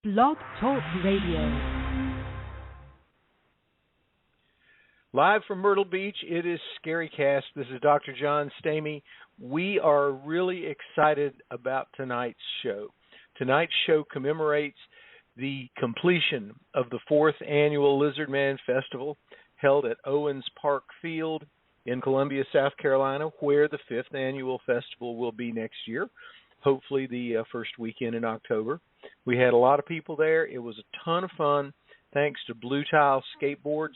Blog Talk Radio. Live from Myrtle Beach, it is ScaryCast. This is Dr. John Stamey. We are really excited about tonight's show. Tonight's show commemorates the completion of the 4th Annual Lizardman Festival held at Owens Park Field in Columbia, South Carolina, where the 5th Annual Festival will be next year, hopefully the first weekend in October. We had a lot of people there. It was a ton of fun. Thanks to Blue Tile Skateboards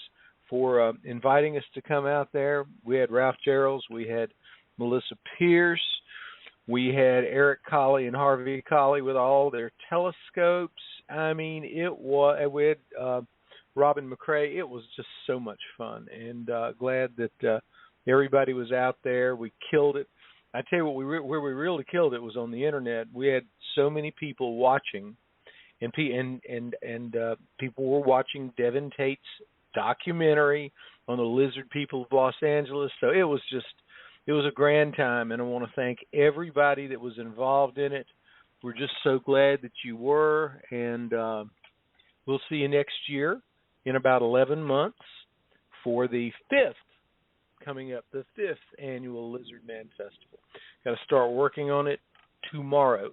for inviting us to come out there. We had Ralph Geralds, we had Melissa Pierce, we had Eric Colley and Harvey Colley with all their telescopes. I mean, we had Robin Mcrae. It was just so much fun, and glad that everybody was out there. We killed it. I tell you what, where we really killed it was on the internet. We had so many people watching, and people were watching Devin Tate's documentary on the lizard people of Los Angeles. So it was a grand time, and I want to thank everybody that was involved in it. We're just so glad that you were, and we'll see you next year in about 11 months for the 5th. Coming up, the 5th Annual Lizardman Festival. Got to start working on it tomorrow.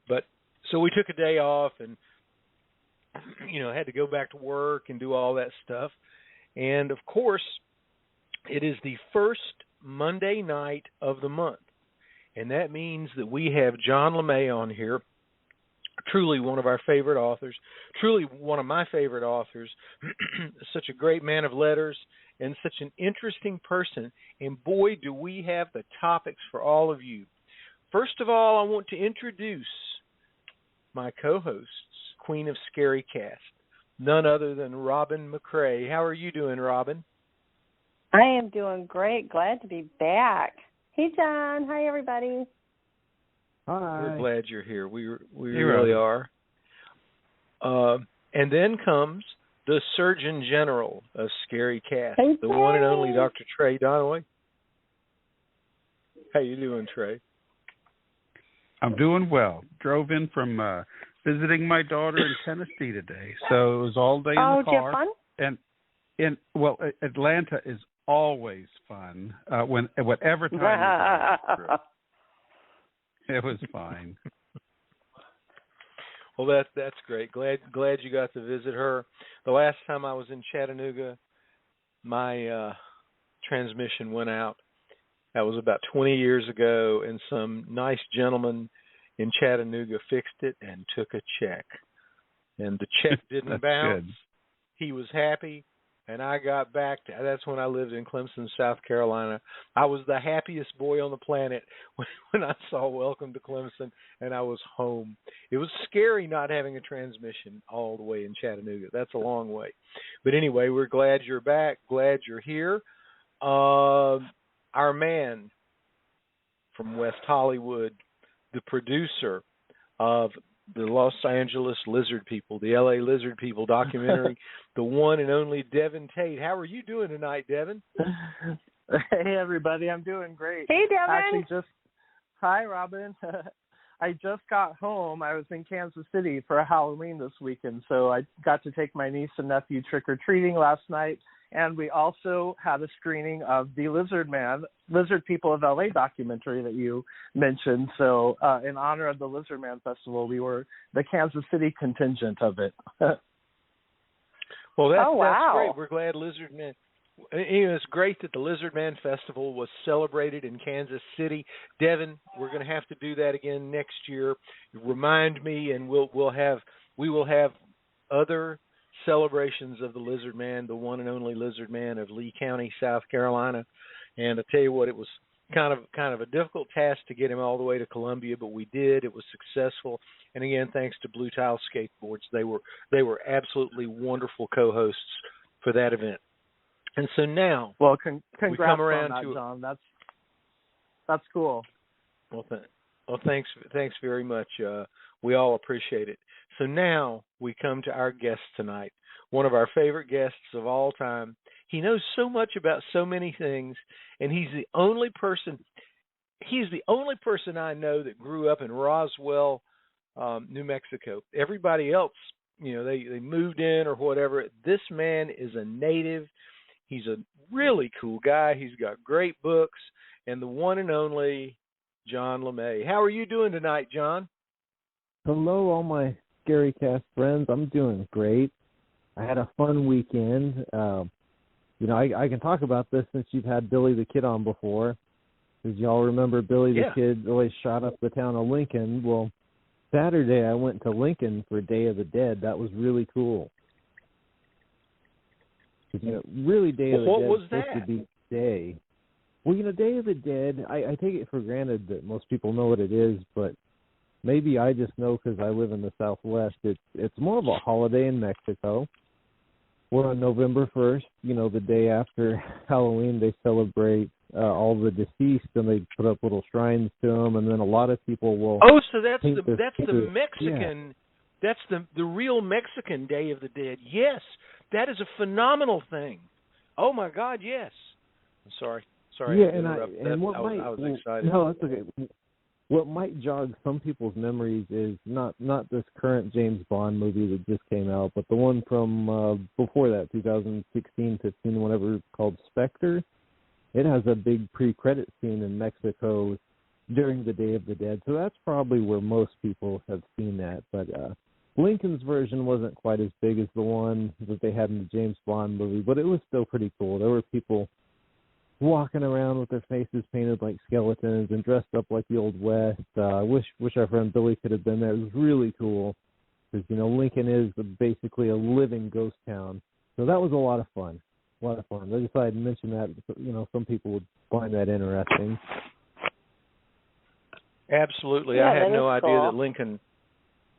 But so we took a day off and, had to go back to work and do all that stuff. And, of course, it is the first Monday night of the month. And that means that we have John LeMay on here, truly one of our favorite authors, truly one of my favorite authors, such a great man of letters, and such an interesting person, and boy, do we have the topics for all of you. First of all, I want to introduce my co-hosts, Queen of ScaryCast, none other than Robin Mcrae. How are you doing, Robin? I am doing great. Glad to be back. Hey, John. Hi, everybody. Hi. We're glad you're here. We really are. And then comes the Surgeon General of ScaryCast, hey, the one and only Dr. Trey Donnelly. How you doing, Trey? I'm doing well. Drove in from visiting my daughter in Tennessee today, so it was all day in the car. Oh, did you have fun? And Atlanta is always fun. Whatever time you go. It was fine. Well, that's great. Glad you got to visit her. The last time I was in Chattanooga, my transmission went out. That was about 20 years ago, and some nice gentleman in Chattanooga fixed it and took a check. And the check didn't bounce. Good. He was happy, and I got back. That's when I lived in Clemson, South Carolina. I was the happiest boy on the planet when I saw Welcome to Clemson, and I was home. It was scary not having a transmission all the way in Chattanooga. That's a long way. But anyway, we're glad you're back, glad you're here. Our man from West Hollywood, the producer of the Los Angeles Lizard People, the LA Lizard People documentary, the one and only Devin Tate. How are you doing tonight, Devin? Hey, everybody. I'm doing great. Hey, Devin. Hi, Robin. I just got home. I was in Kansas City for Halloween this weekend, so I got to take my niece and nephew trick-or-treating last night, and we also had a screening of the Lizard People of LA documentary that you mentioned. So in honor of the Lizardman Festival, we were the Kansas City contingent of it. Well, that's wow. Great. We're glad Lizardman. It's great that the Lizardman Festival was celebrated in Kansas City. Devin, we're going to have to do that again next year. Remind me, and we will have other celebrations of the Lizardman, the one and only Lizardman of Lee County, South Carolina. And I tell you what, it was kind of a difficult task to get him all the way to Columbia, but we did. It was successful. And again, thanks to Blue Tile Skateboards, they were absolutely wonderful co-hosts for that event. And so now, well, congrats we come around on that, to John. That's cool. Well, thanks very much. We all appreciate it. So now we come to our guest tonight, one of our favorite guests of all time. He knows so much about so many things, and he's the only person I know that grew up in Roswell, New Mexico. Everybody else they moved in or whatever. This man is a native. He's a really cool guy. He's got great books, and the one and only John LeMay. How are you doing tonight, John? Hello, all my ScaryCast friends. I'm doing great. I had a fun weekend. I can talk about this since you've had Billy the Kid on before. Because y'all remember Billy the Kid always shot up the town of Lincoln. Well, Saturday I went to Lincoln for Day of the Dead. That was really cool. Really Day of the Dead is supposed to be day. Well, Day of the Dead, I take it for granted that most people know what it is, but maybe I just know because I live in the Southwest. It's more of a holiday in Mexico. We're on November 1st, the day after Halloween. They celebrate all the deceased, and they put up little shrines to them, and then a lot of people will. Oh, so that's the Mexican. Yeah. That's the real Mexican Day of the Dead. Yes, that is a phenomenal thing. Oh my God, yes. I'm sorry. Yeah, I was excited. No, that's okay. What might jog some people's memories is not this current James Bond movie that just came out, but the one from before that, 2016, 15, whatever, called Spectre. It has a big pre-credit scene in Mexico during the Day of the Dead, so that's probably where most people have seen that. But Lincoln's version wasn't quite as big as the one that they had in the James Bond movie, but it was still pretty cool. There were people walking around with their faces painted like skeletons and dressed up like the Old West. I wish our friend Billy could have been there. It was really cool because, Lincoln is basically a living ghost town. So that was a lot of fun. I just thought I'd mention that. Some people would find that interesting. Absolutely. Yeah, I had no idea cool.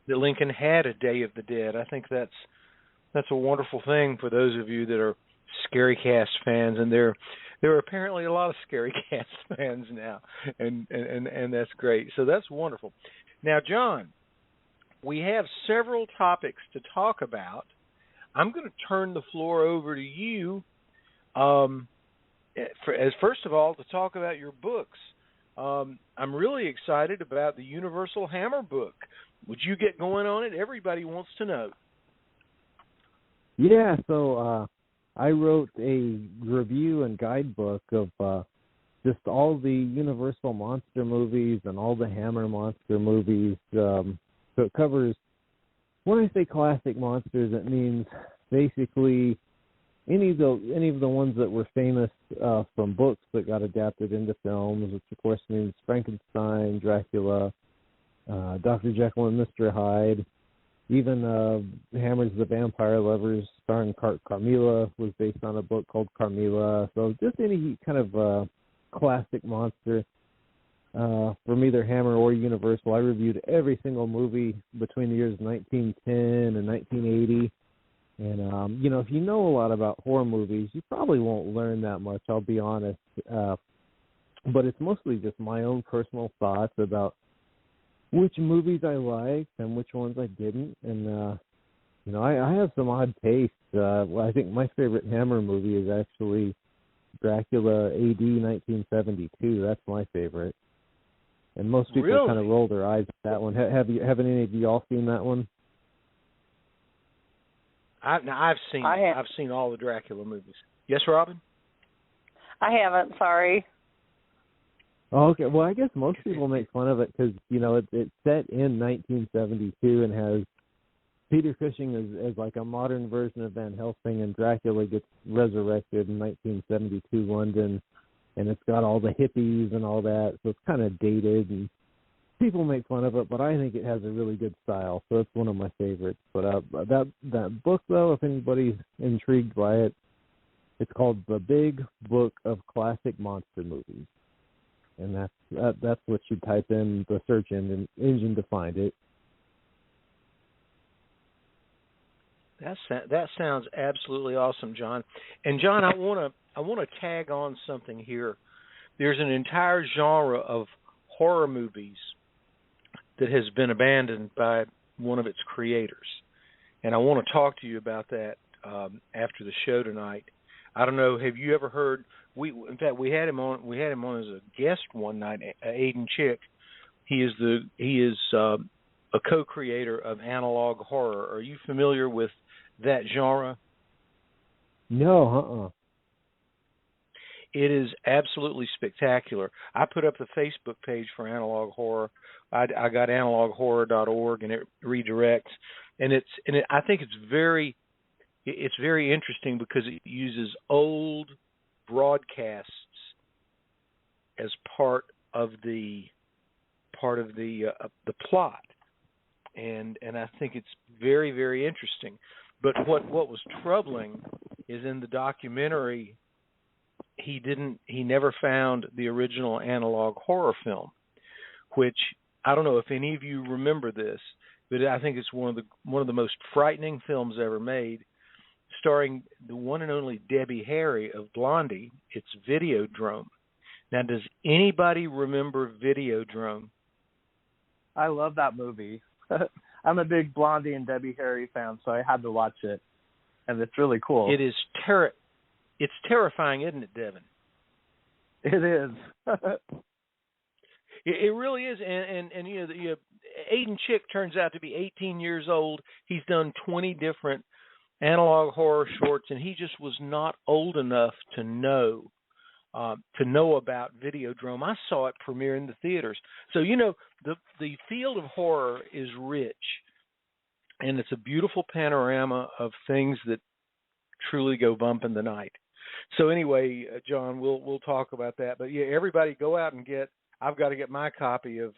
that Lincoln had a Day of the Dead. I think that's a wonderful thing for those of you that are ScaryCast fans, and there are apparently a lot of ScaryCast fans now, and that's great. So that's wonderful. Now, John, we have several topics to talk about. I'm going to turn the floor over to you, first of all, to talk about your books. I'm really excited about the Universal Hammer book. Would you get going on it? Everybody wants to know. Yeah, so I wrote a review and guidebook of just all the Universal monster movies and all the Hammer monster movies. So it covers, when I say classic monsters, it means basically any of the ones that were famous from books that got adapted into films, which of course means Frankenstein, Dracula, Dr. Jekyll and Mr. Hyde. Even Hammer's The Vampire Lovers, starring Carmilla, was based on a book called Carmilla. So just any kind of classic monster from either Hammer or Universal. I reviewed every single movie between the years 1910 and 1980. And, if you know a lot about horror movies, you probably won't learn that much, I'll be honest. But it's mostly just my own personal thoughts about which movies I liked and which ones I didn't. And, I have some odd tastes. I think my favorite Hammer movie is actually Dracula AD 1972. That's my favorite. And most people kind of roll their eyes at that one. Haven't any of you all seen that one? I've seen all the Dracula movies. Yes, Robin? I haven't, sorry. Oh, okay. Well, I guess most people make fun of it because, it's set in 1972 and has Peter Cushing as like a modern version of Van Helsing, and Dracula gets resurrected in 1972 London, and it's got all the hippies and all that, so it's kind of dated, and people make fun of it, but I think it has a really good style, so it's one of my favorites. But that book, though, if anybody's intrigued by it, it's called The Big Book of Classic Monster Movies. And that's what you type in the search engine to find it. That sounds absolutely awesome, John. And John, I want to tag on something here. There's an entire genre of horror movies that has been abandoned by one of its creators, and I want to talk to you about that after the show tonight. I don't know. Have you ever heard? We had him on as a guest one night. Aiden Chick. He is a co-creator of analog horror. Are you familiar with that genre? No, It is absolutely spectacular. I put up the Facebook page for Analog Horror. I got analoghorror.org, and it redirects. And I think it's very interesting because it uses old broadcasts as part of the plot, and I think it's very, very interesting. But what was troubling is in the documentary, he never found the original Analog Horror film, which I don't know if any of you remember this, but I think it's one of the most frightening films ever made, starring the one and only Debbie Harry of Blondie. It's Videodrome. Now, does anybody remember Videodrome? I love that movie. I'm a big Blondie and Debbie Harry fan, so I had to watch it, and it's really cool. It is It's terrifying, isn't it, Devin? It is. It really is, and Aiden Chick turns out to be 18 years old. He's done 20 different analog horror shorts, and he just was not old enough to know about Videodrome. I saw it premiere in the theaters. So the field of horror is rich, and it's a beautiful panorama of things that truly go bump in the night. So anyway, John, we'll talk about that. But yeah, everybody go out and I've got to get my copy of.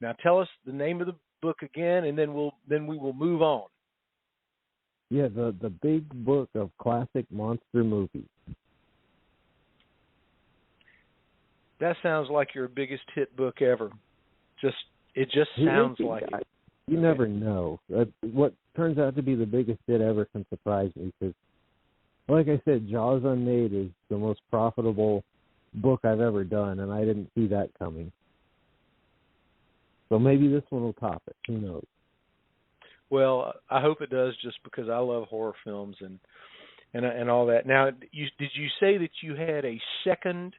Now tell us the name of the book again, and then we will move on. Yeah, the Big Book of Classic Monster Movies. That sounds like your biggest hit book ever. It just sounds like it. You never know. What turns out to be the biggest hit ever can surprise me because, like I said, Jaws Unmade is the most profitable book I've ever done, and I didn't see that coming. So maybe this one will top it. Who knows? Well, I hope it does, just because I love horror films and all that. Now, did you say that you had a second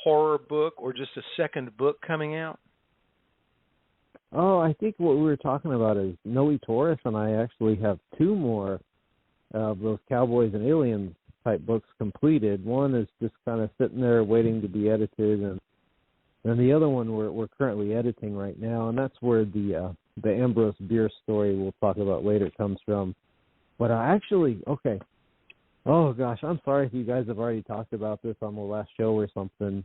horror book or just a second book coming out? Oh, I think what we were talking about is Noe Torres and I actually have two more of those Cowboys and Aliens type books completed. One is just kind of sitting there waiting to be edited, and the other one we're currently editing right now, and that's where the Ambrose Bierce story we'll talk about later comes from. But okay. Oh, gosh, I'm sorry if you guys have already talked about this on the last show or something.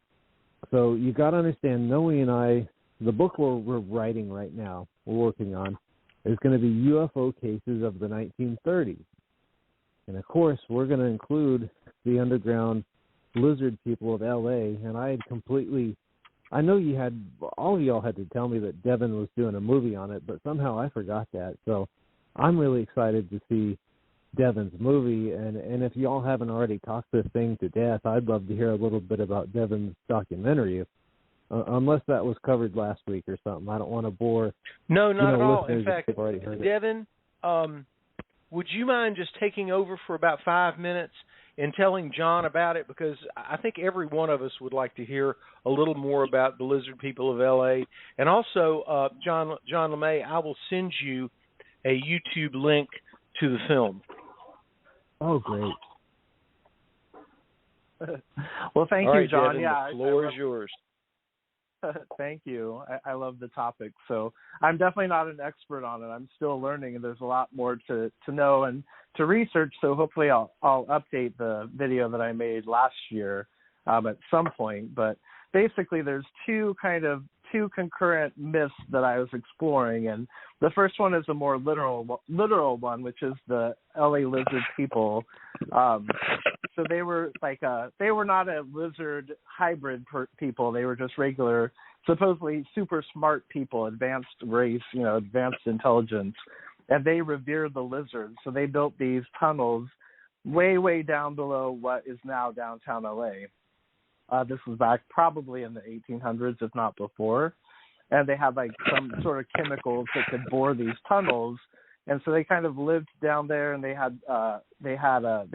So you got to understand, Noe and I, the book we're writing right now, we're working on, is going to be UFO cases of the 1930s. And, of course, we're going to include the underground lizard people of L.A., and I know all of y'all had to tell me that Devin was doing a movie on it, but somehow I forgot that. So I'm really excited to see Devin's movie, and if y'all haven't already talked this thing to death, I'd love to hear a little bit about Devin's documentary, unless that was covered last week or something. I don't want to bore. No, not at all. In fact, Devin, would you mind just taking over for about 5 minutes and telling John about it? Because I think every one of us would like to hear a little more about the lizard people of L.A. And also, John LeMay, I will send you a YouTube link to the film. Oh, great. Well, thank All you, right, John. Devin, Yeah, the floor is yours. Thank you. I love the topic. So I'm definitely not an expert on it. I'm still learning, and there's a lot more to know and to research. So hopefully I'll update the video that I made last year at some point. But basically there's two concurrent myths that I was exploring, and the first one is a more literal one, which is the LA lizard people. So they were they were not a lizard hybrid people. They were just regular, supposedly super smart people, advanced race, advanced intelligence, and they revered the lizards. So they built these tunnels way, way down below what is now downtown LA. This was back probably in the 1800s, if not before. And they had some sort of chemicals that could bore these tunnels. And so they kind of lived down there, and they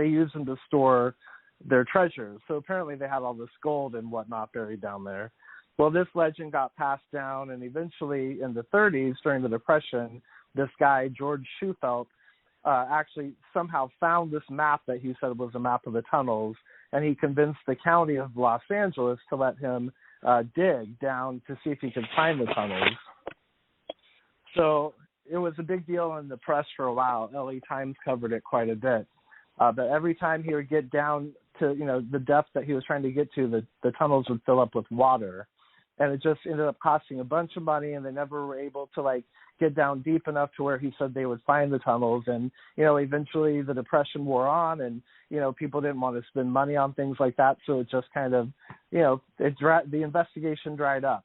used them to store their treasures. So apparently they had all this gold and whatnot buried down there. Well, this legend got passed down, and eventually in the 30s, during the Depression, this guy, George Shufelt, actually somehow found this map that he said was a map of the tunnels, and he convinced the county of Los Angeles to let him dig down to see if he could find the tunnels. So it was a big deal in the press for a while. LA Times covered it quite a bit. But every time he would get down to, the depth that he was trying to get to, the tunnels would fill up with water. And it just ended up costing a bunch of money, and they never were able to, get down deep enough to where he said they would find the tunnels. And, eventually the Depression wore on, and, people didn't want to spend money on things like that. So it just kind of, the investigation dried up.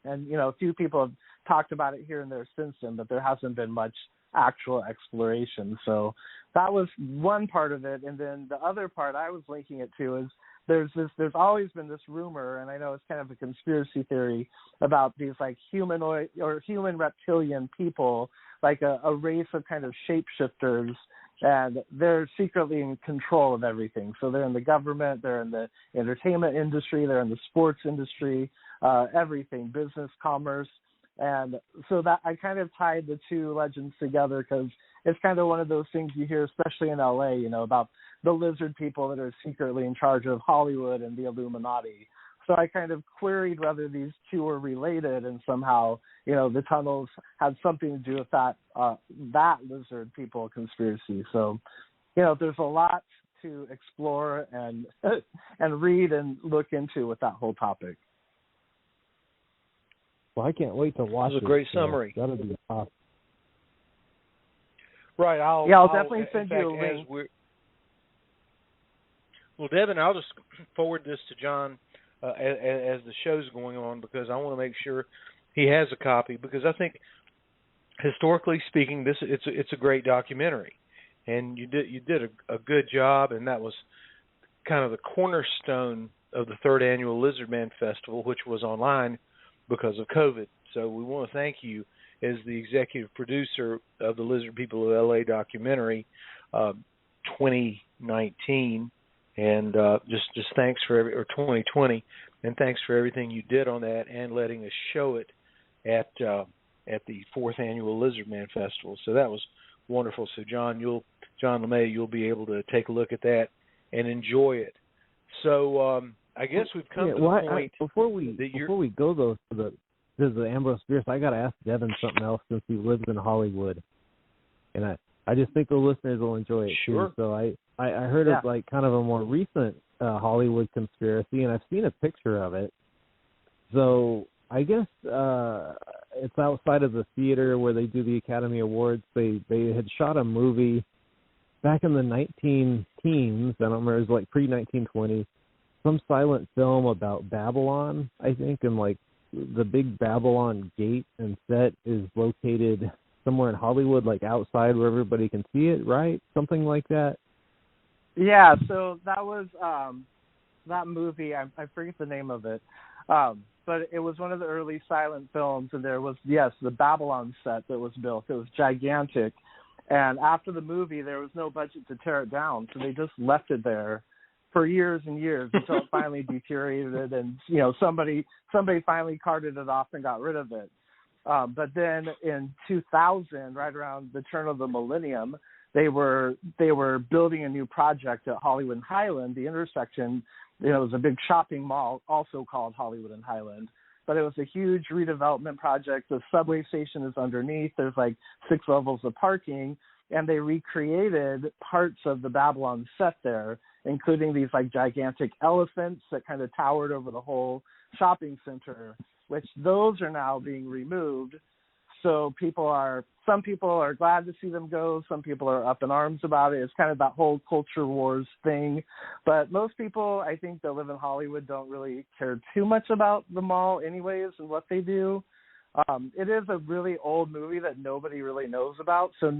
And, a few people have talked about it here and there since then, but there hasn't been much actual exploration. So that was one part of it. And then the other part I was linking it to is there's always been this rumor, and I know it's kind of a conspiracy theory, about these humanoid or human reptilian people, like a race of kind of shapeshifters, and they're secretly in control of everything. So they're in the government, they're in the entertainment industry, they're in the sports industry, everything, business, commerce. And so that I kind of tied the two legends together because it's kind of one of those things you hear, especially in LA, about the lizard people that are secretly in charge of Hollywood and the Illuminati. So I kind of queried whether these two were related, and somehow, the tunnels had something to do with that lizard people conspiracy. So, there's a lot to explore and read and look into with that whole topic. Well, I can't wait to watch it. That was a great summary. That'll be awesome. Right. I'll definitely send you a link. Well, Devin, I'll just forward this to John as the show's going on, because I want to make sure he has a copy, because I think, historically speaking, it's a great documentary, and you did a good job, and that was kind of the cornerstone of the third annual Lizardman Festival, which was online because of COVID. So we want to thank you as the executive producer of the Lizard People of LA documentary 2019, and just thanks for 2020, and thanks for everything you did on that and letting us show it at the fourth annual Lizardman Festival. So that was wonderful. So John LeMay, you'll be able to take a look at that and enjoy it. So I guess we've come to the point. Before we go though to the Ambrose Bierce, I got to ask Devin something else, since he lives in Hollywood, and I just think the listeners will enjoy it too. So I heard of kind of a more recent Hollywood conspiracy, and I've seen a picture of it. So I guess it's outside of the theater where they do the Academy Awards. They had shot a movie back in the 19-teens. I don't remember, it was pre-1920. Some silent film about Babylon, I think, and the big Babylon gate and set is located somewhere in Hollywood, outside where everybody can see it, right? Something like that. Yeah, so that was that movie. I forget the name of it, but it was one of the early silent films, and there was, the Babylon set that was built. It was gigantic, and after the movie, there was no budget to tear it down, so they just left it there for years and years until it finally deteriorated, and somebody finally carted it off and got rid of it. But then in 2000, right around the turn of the millennium, they were building a new project at Hollywood and Highland, the intersection. It was a big shopping mall, also called Hollywood and Highland. But it was a huge redevelopment project. The subway station is underneath. There's 6 levels of parking, and they recreated parts of the Babylon set there, including these gigantic elephants that kind of towered over the whole shopping center, which those are now being removed. So some people are glad to see them go. Some people are up in arms about it. It's kind of that whole culture wars thing. But most people, I think, that live in Hollywood don't really care too much about the mall anyways and what they do. It is a really old movie that nobody really knows about. So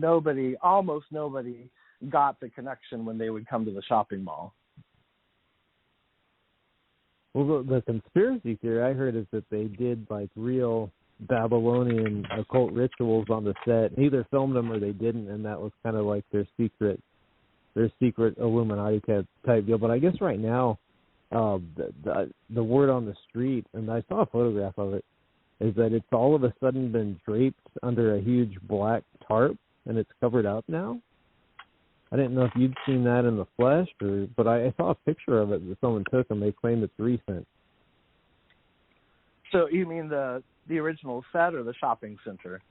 almost nobody got the connection when they would come to the shopping mall. Well, the conspiracy theory I heard is that they did real Babylonian occult rituals on the set. Either filmed them or they didn't, and that was kind of their secret Illuminati type deal. But I guess right now the word on the street, and I saw a photograph of it, is that it's all of a sudden been draped under a huge black tarp, and it's covered up now. I didn't know if you'd seen that in the flesh, but I saw a picture of it that someone took, and they claim it's recent. So you mean the original set or the shopping center?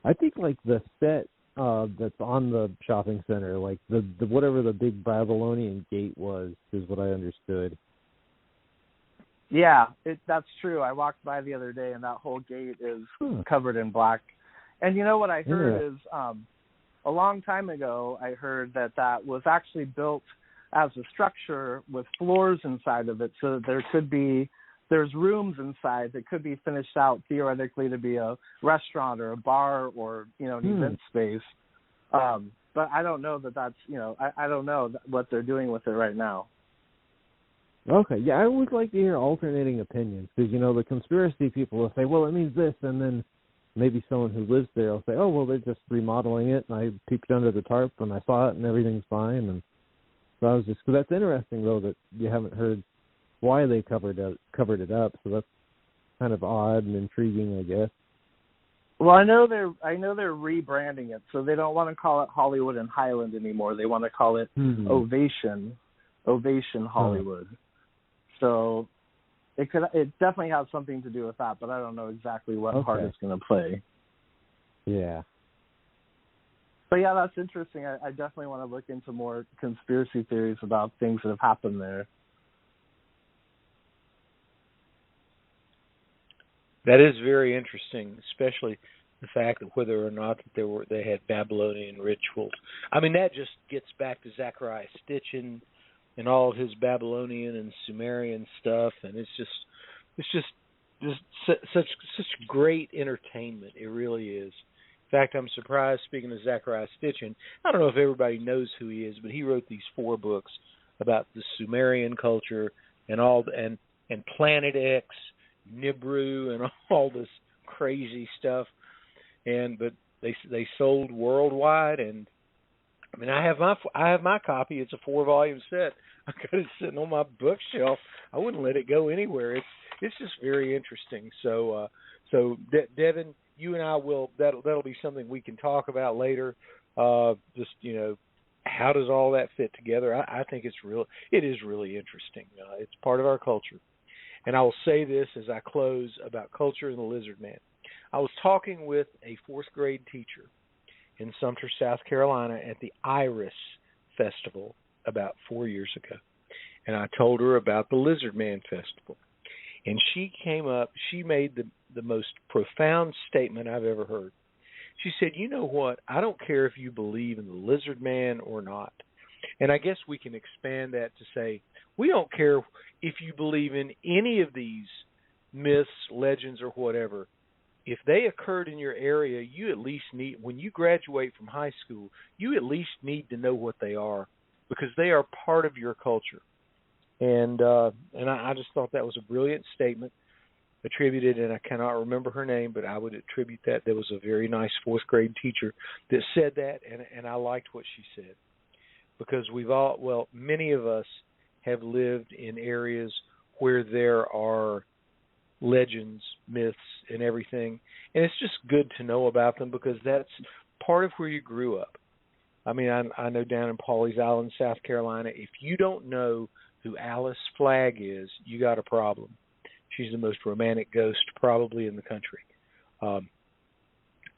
I think like the set that's on the shopping center, like the whatever the big Babylonian gate was, is what I understood. Yeah, that's true. I walked by the other day, and that whole gate is covered in black. And you know what I heard is a long time ago, I heard that was actually built as a structure with floors inside of it, so that there's rooms inside that could be finished out theoretically to be a restaurant or a bar or, an event space. But I don't know that's, I don't know what they're doing with it right now. Okay, yeah, I always like to hear alternating opinions because, the conspiracy people will say, well, it means this, and then maybe someone who lives there will say, oh, well, they're just remodeling it, and I peeked under the tarp, and I saw it, and everything's fine. And so I was just, because that's interesting, though, that you haven't heard why they covered it up, so that's kind of odd and intriguing, I guess. Well, I know they're rebranding it, so they don't want to call it Hollywood and Highland anymore. They want to call it Ovation Hollywood. So it definitely has something to do with that, but I don't know exactly what part it's going to play. Yeah. But yeah, that's interesting. I definitely want to look into more conspiracy theories about things that have happened there. That is very interesting, especially the fact that whether or not that they had Babylonian rituals. I mean, that just gets back to Zechariah Sitchin and all of his Babylonian and Sumerian stuff, and it's just such great entertainment. It really is. In fact, I'm surprised, speaking of Zechariah Sitchin, I don't know if everybody knows who he is, but he wrote these 4 books about the Sumerian culture and Planet X, Nibiru, and all this crazy stuff. But they sold worldwide, and I mean, I have my copy. It's a 4-volume set. I got it sitting on my bookshelf. I wouldn't let it go anywhere. It's just very interesting. So Devin, you and I will. That'll be something we can talk about later. Just how does all that fit together? I think it is really interesting. It's part of our culture. And I will say this as I close about culture and the Lizardman. I was talking with a 4th grade teacher in Sumter, South Carolina at the Iris Festival about 4 years ago. And I told her about the Lizardman Festival. And she came up, she made the most profound statement I've ever heard. She said, you know what, I don't care if you believe in the Lizardman or not. And I guess we can expand that to say, we don't care if you believe in any of these myths, legends, or whatever. If they occurred in your area, you at least need, when you graduate from high school, you at least need to know what they are because they are part of your culture. And I just thought that was a brilliant statement attributed, and I cannot remember her name, but I would attribute that. There was a very nice 4th grade teacher that said that, and I liked what she said. Because many of us have lived in areas where there are legends, myths, and everything. And it's just good to know about them because that's part of where you grew up. I mean, I know down in Pawleys Island, South Carolina, if you don't know who Alice Flagg is, you got a problem. She's the most romantic ghost probably in the country.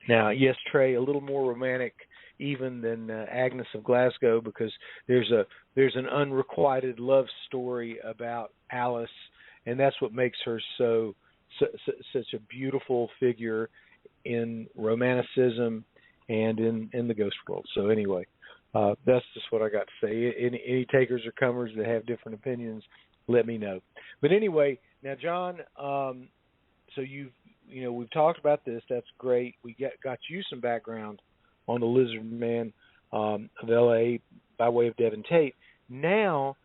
Now, yes, Trey, a little more romantic even than Agnes of Glasgow, because there's an unrequited love story about Alice, and that's what makes her such a beautiful figure in romanticism and in the ghost world. So anyway, that's just what I got to say. Any takers or comers that have different opinions, let me know. But anyway, now John, so we've talked about this. That's great. We got you some background on the Lizardman of L.A. by way of Devin Tate. Now,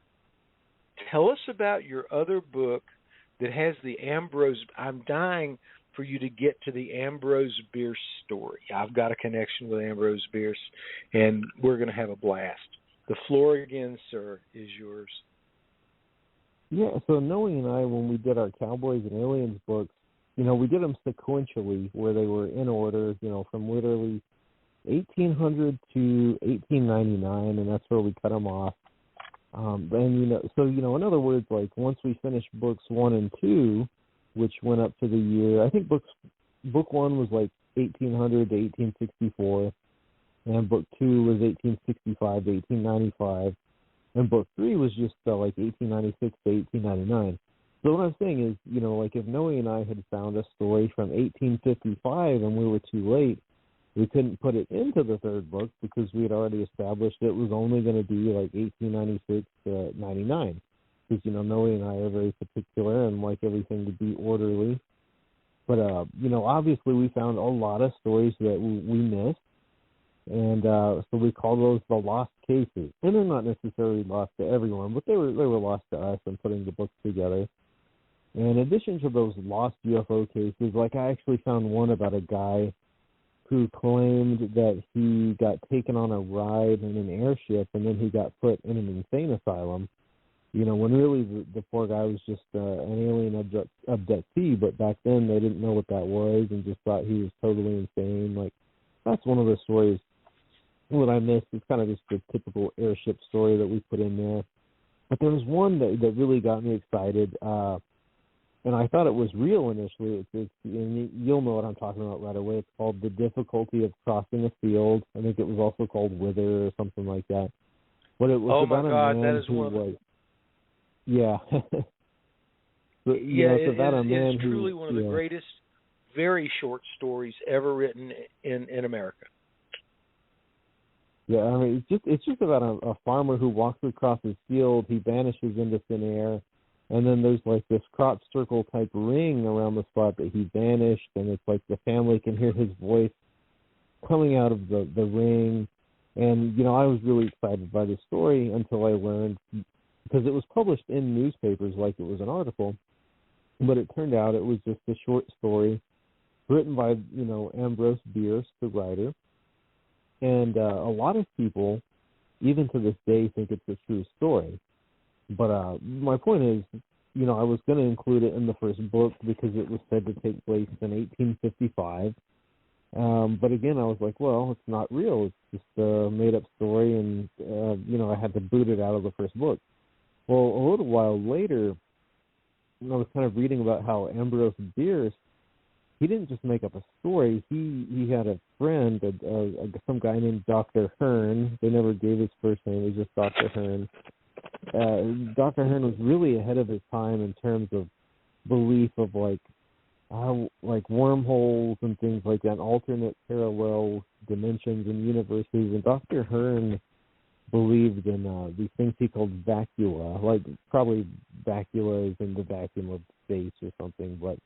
tell us about your other book that has the Ambrose. I'm dying for you to get to the Ambrose Bierce story. I've got a connection with Ambrose Bierce, and we're going to have a blast. The floor again, sir, is yours. Yeah, so Noe and I, when we did our Cowboys and Aliens books, we did them sequentially where they were in order, from literally 1800 to 1899, and that's where we cut them off. In other words, like once we finished books 1 and 2, which went up to the year, I think book 1 was like 1800 to 1864, and book 2 was 1865 to 1895, and book 3 was just like 1896 to 1899. So what I'm saying is, like if Noe and I had found a story from 1855 and we were too late, we couldn't put it into the third book because we had already established it was only going to be like 1896 to 99. Because, Noe and I are very particular and like everything to be orderly. But, obviously we found a lot of stories that we missed. And so we call those the lost cases. And they're not necessarily lost to everyone, but they were lost to us in putting the books together. And in addition to those lost UFO cases, like I actually found one about a guy who claimed that he got taken on a ride in an airship and then he got put in an insane asylum, when really the poor guy was just an alien abductee, but back then they didn't know what that was and just thought he was totally insane. Like, that's one of the stories that I missed. It's kind of just the typical airship story that we put in there. But there was one that really got me excited, and I thought it was real initially. And you'll know what I'm talking about right away. It's called The Difficulty of Crossing a Field. I think it was also called Wither or something like that. But it was about a man that is who one of was... Yeah. But, it's truly one of the greatest, very short stories ever written in America. Yeah, I mean, it's just about a farmer who walks across his field. He vanishes into thin air. And then there's like this crop circle type ring around the spot that he vanished, and it's like the family can hear his voice coming out of the ring. And, I was really excited by this story until I learned, because it was published in newspapers like it was an article, but it turned out it was just a short story written by, Ambrose Bierce, the writer. And a lot of people, even to this day, think it's a true story. But my point is, I was going to include it in the first book because it was said to take place in 1855. But again, I was like, well, it's not real. It's just a made-up story, and, I had to boot it out of the first book. Well, a little while later, I was kind of reading about how Ambrose Bierce, he didn't just make up a story. He had a friend, some guy named Dr. Hearn. They never gave his first name. It was just Dr. Hearn. Dr. Hearn was really ahead of his time in terms of belief of like wormholes and things like that, alternate parallel dimensions and universes. And Dr. Hearn believed in these things he called vacua, like probably vacua is in the vacuum of space or something. But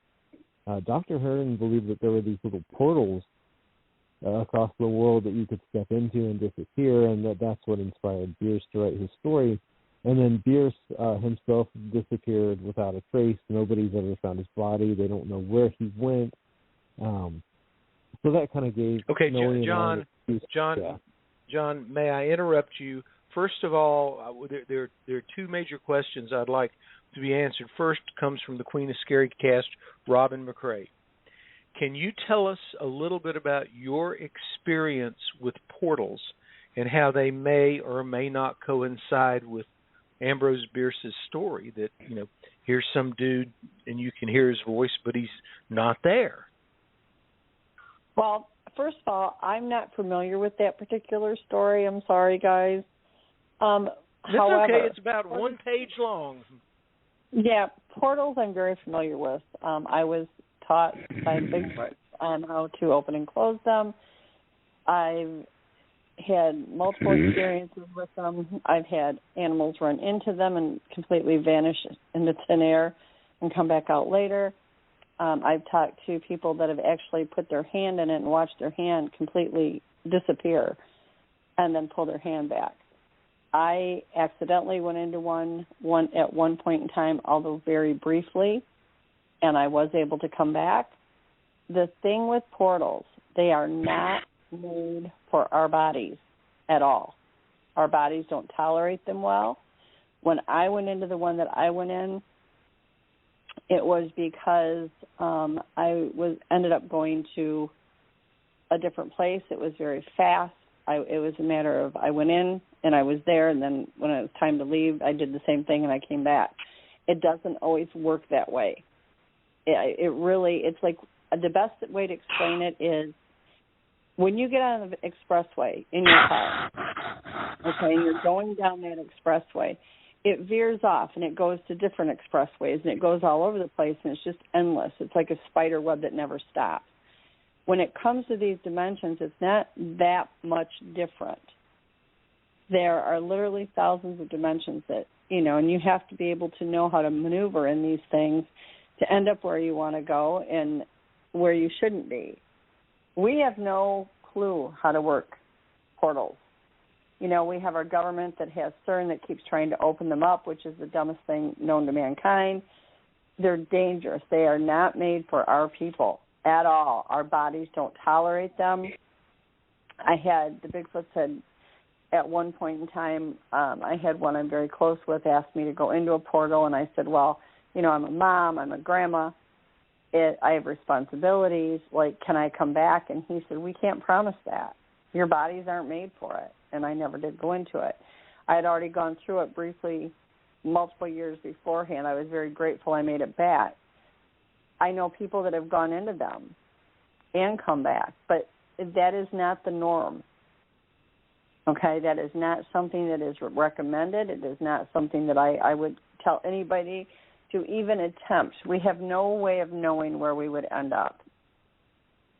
Dr. Hearn believed that there were these little portals across the world that you could step into and disappear, and that's what inspired Bierce to write his story. And then Bierce himself disappeared without a trace. Nobody's ever found his body. They don't know where he went. So that kind of gave... Okay, John, may I interrupt you? First of all, there are two major questions I'd like to be answered. First comes from the Queen of ScaryCast, Robin Mcrae. Can you tell us a little bit about your experience with portals and how they may or may not coincide with Ambrose Bierce's story that, here's some dude and you can hear his voice, but he's not there? Well, first of all, I'm not familiar with that particular story. I'm sorry, guys. That's okay. It's about 1 page long. Yeah, portals I'm very familiar with. I was taught by Bigfoot on how to open and close them. I've had multiple experiences with them. I've had animals run into them and completely vanish into thin air and come back out later. I've talked to people that have actually put their hand in it and watched their hand completely disappear and then pull their hand back. I accidentally went into one at one point in time, although very briefly, and I was able to come back. The thing with portals, they are not made for our bodies at all. Our bodies don't tolerate them well. When I went into the one that I went in, it was because I ended up going to a different place. It was very fast. It was a matter of I went in and I was there, and then when it was time to leave, I did the same thing and I came back. It doesn't always work that way. It's like the best way to explain it is when you get on the expressway in your car, okay, and you're going down that expressway, it veers off and it goes to different expressways and it goes all over the place and it's just endless. It's like a spider web that never stops. When it comes to these dimensions, it's not that much different. There are literally thousands of dimensions that, and you have to be able to know how to maneuver in these things to end up where you want to go and where you shouldn't be. We have no clue how to work portals. We have our government that has CERN that keeps trying to open them up, which is the dumbest thing known to mankind. They're dangerous. They are not made for our people at all. Our bodies don't tolerate them. The Bigfoots had, at one point in time, I had one I'm very close with asked me to go into a portal, and I said, well, I'm a mom, I'm a grandma, I have responsibilities, can I come back? And he said, we can't promise that. Your bodies aren't made for it. And I never did go into it. I had already gone through it briefly multiple years beforehand. I was very grateful I made it back. I know people that have gone into them and come back, but that is not the norm. Okay, that is not something that is recommended. It is not something that I would tell anybody to even attempt. We have no way of knowing where we would end up.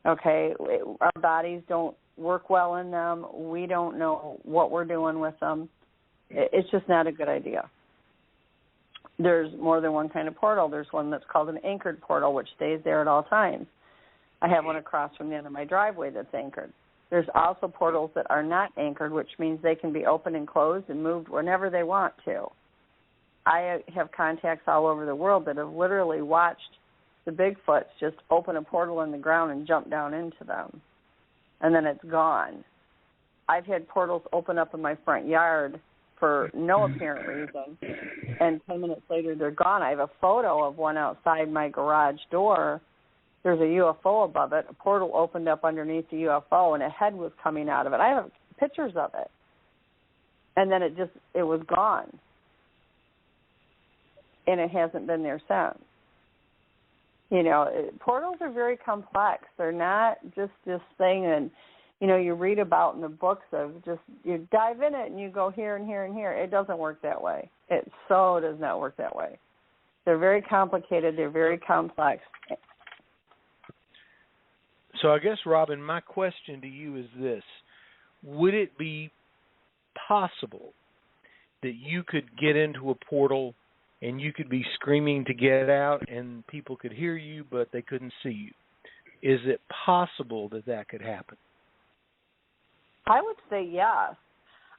Okay, our bodies don't work well in them. We don't know what we're doing with them. It's just not a good idea. There's more than one kind of portal. There's one that's called an anchored portal, which stays there at all times. I have one across from the end of my driveway that's anchored. There's also portals that are not anchored, which means they can be opened and closed and moved whenever they want to. I have contacts all over the world that have literally watched the Bigfoots just open a portal in the ground and jump down into them, and then it's gone. I've had portals open up in my front yard for no apparent reason, and 10 minutes later they're gone. I have a photo of one outside my garage door. There's a UFO above it. A portal opened up underneath the UFO, and a head was coming out of it. I have pictures of it. And then it was gone. And it hasn't been there since. Portals are very complex. They're not just this thing and, you read about in the books of just, you dive in it and you go here and here and here. It doesn't work that way. It so does not work that way. They're very complicated. They're very complex. So I guess, Robin, my question to you is this. Would it be possible that you could get into a portal and you could be screaming to get out and people could hear you but they couldn't see you? Is it possible that could happen? I would say yes.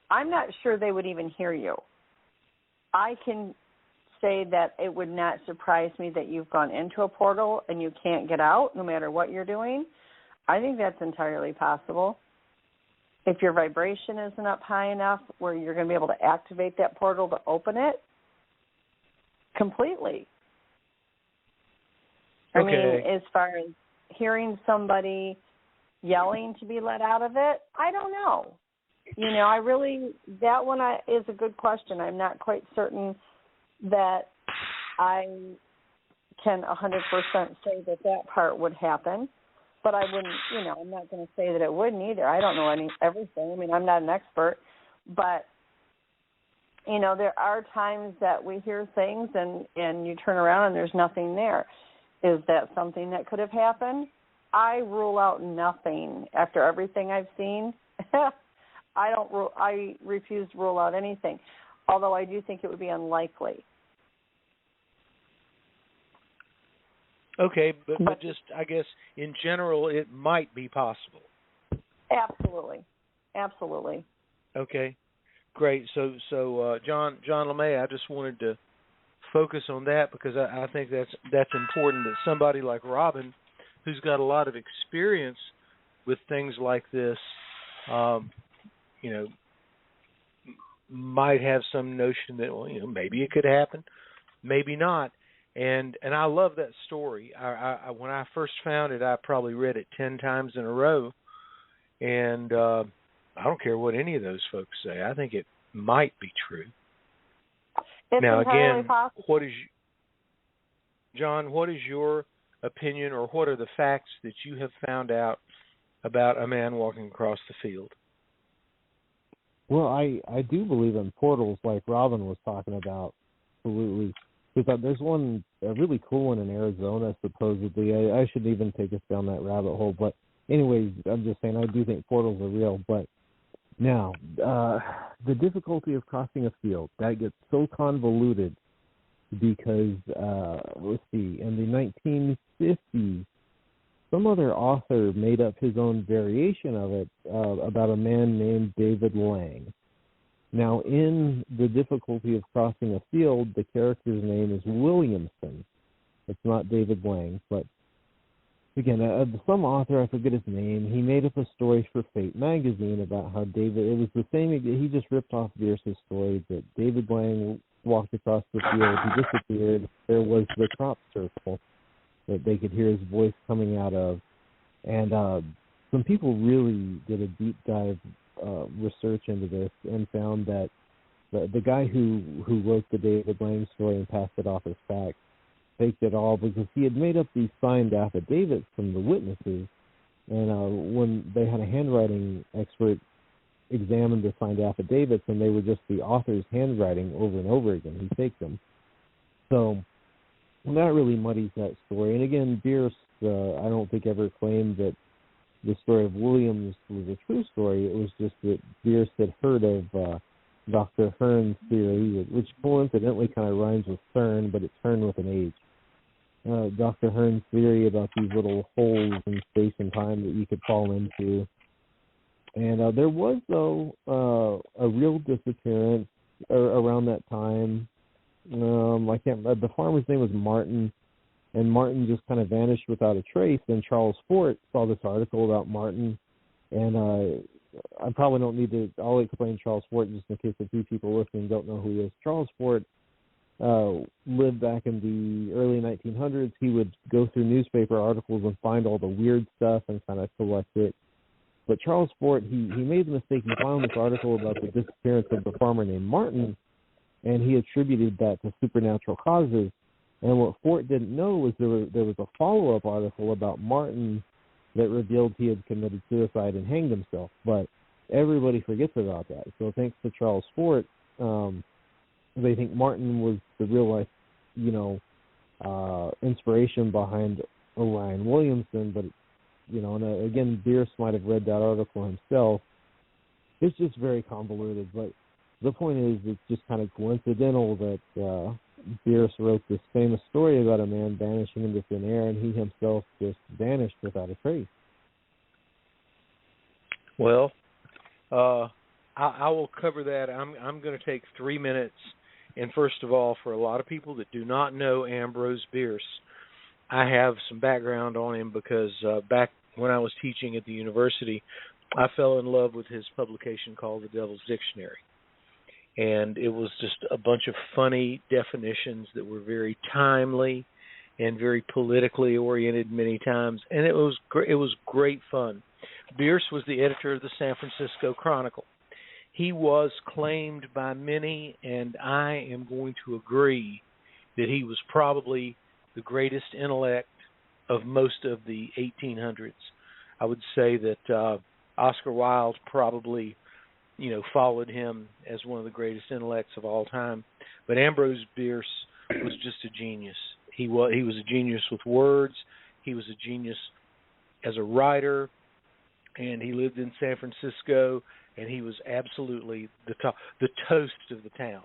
I'm not sure they would even hear you. I can say that it would not surprise me that you've gone into a portal and you can't get out no matter what you're doing. I think that's entirely possible. If your vibration isn't up high enough where you're going to be able to activate that portal to open it completely. I mean, as far as hearing somebody yelling to be let out of it, I don't know. That one is a good question. I'm not quite certain that I can 100% say that part would happen. But I wouldn't, I'm not going to say that it wouldn't either. I don't know everything. I mean, I'm not an expert. But, there are times that we hear things and you turn around and there's nothing there. Is that something that could have happened? I rule out nothing. After everything I've seen, I refuse to rule out anything, although I do think it would be unlikely. Okay, but just, I guess, in general, it might be possible. Absolutely. Okay, great. So John LeMay, I just wanted to focus on that because I think that's important that somebody like Robin, who's got a lot of experience with things like this, might have some notion that, well, maybe it could happen, maybe not. And I love that story. I when I first found it, I probably read it 10 times in a row, and I don't care what any of those folks say. I think it might be true. It's now, entirely again, possible. John, what is your opinion, or what are the facts that you have found out about a man walking across the field? Well, I do believe in portals, like Robin was talking about. Absolutely. Because there's one, a really cool one in Arizona, supposedly. I shouldn't even take us down that rabbit hole. But anyways, I'm just saying I do think portals are real. But now, the difficulty of crossing a field, that gets so convoluted because, let's see, in the 1950s, some other author made up his own variation of it about a man named David Lang. Now, in The Difficulty of Crossing a Field, the character's name is Williamson. It's not David Lang, but again, some author, I forget his name, he made up a story for Fate magazine about how it was the same, he just ripped off Bierce's story that David Lang walked across the field, he disappeared, there was the crop circle that they could hear his voice coming out of. And some people really did a deep dive research into this and found that the guy who wrote the David Lang story and passed it off as fact faked it all, because he had made up these signed affidavits from the witnesses, and when they had a handwriting expert examine the signed affidavits, and they were just the author's handwriting over and over again, he faked them. So that really muddies that story. And again, Bierce, I don't think ever claimed that the story of Williams was a true story. It was just that Bierce had heard of Dr. Hearn's theory, which coincidentally kind of rhymes with CERN, but it's Hearn with an H. Dr. Hearn's theory about these little holes in space and time that you could fall into. And there was, though, a real disappearance around that time. The farmer's name was Martin, and Martin just kind of vanished without a trace. And Charles Fort saw this article about Martin, and I probably don't need to. I'll explain Charles Fort just in case a few people listening don't know who he is. Charles Fort lived back in the early 1900s. He would go through newspaper articles and find all the weird stuff and kind of collect it. But Charles Fort, he made the mistake. He found this article about the disappearance of the farmer named Martin, and he attributed that to supernatural causes. And what Fort didn't know was there was a follow-up article about Martin that revealed he had committed suicide and hanged himself. But everybody forgets about that. So thanks to Charles Fort, they think Martin was the real-life, inspiration behind Orion Williamson. But, and again, Bierce might have read that article himself. It's just very convoluted. But the point is, it's just kind of coincidental that Bierce wrote this famous story about a man vanishing into thin air, and he himself just vanished without a trace. Well, I will cover that. I'm going to take 3 minutes. And first of all, for a lot of people that do not know Ambrose Bierce, I have some background on him because back when I was teaching at the university, I fell in love with his publication called The Devil's Dictionary. And it was just a bunch of funny definitions that were very timely and very politically oriented many times. And it was great fun. Bierce was the editor of the San Francisco Chronicle. He was claimed by many, and I am going to agree, that he was probably the greatest intellect of most of the 1800s. I would say that Oscar Wilde probably followed him as one of the greatest intellects of all time. But Ambrose Bierce was just a genius. He was a genius with words. He was a genius as a writer, and he lived in San Francisco, and he was absolutely the toast of the town.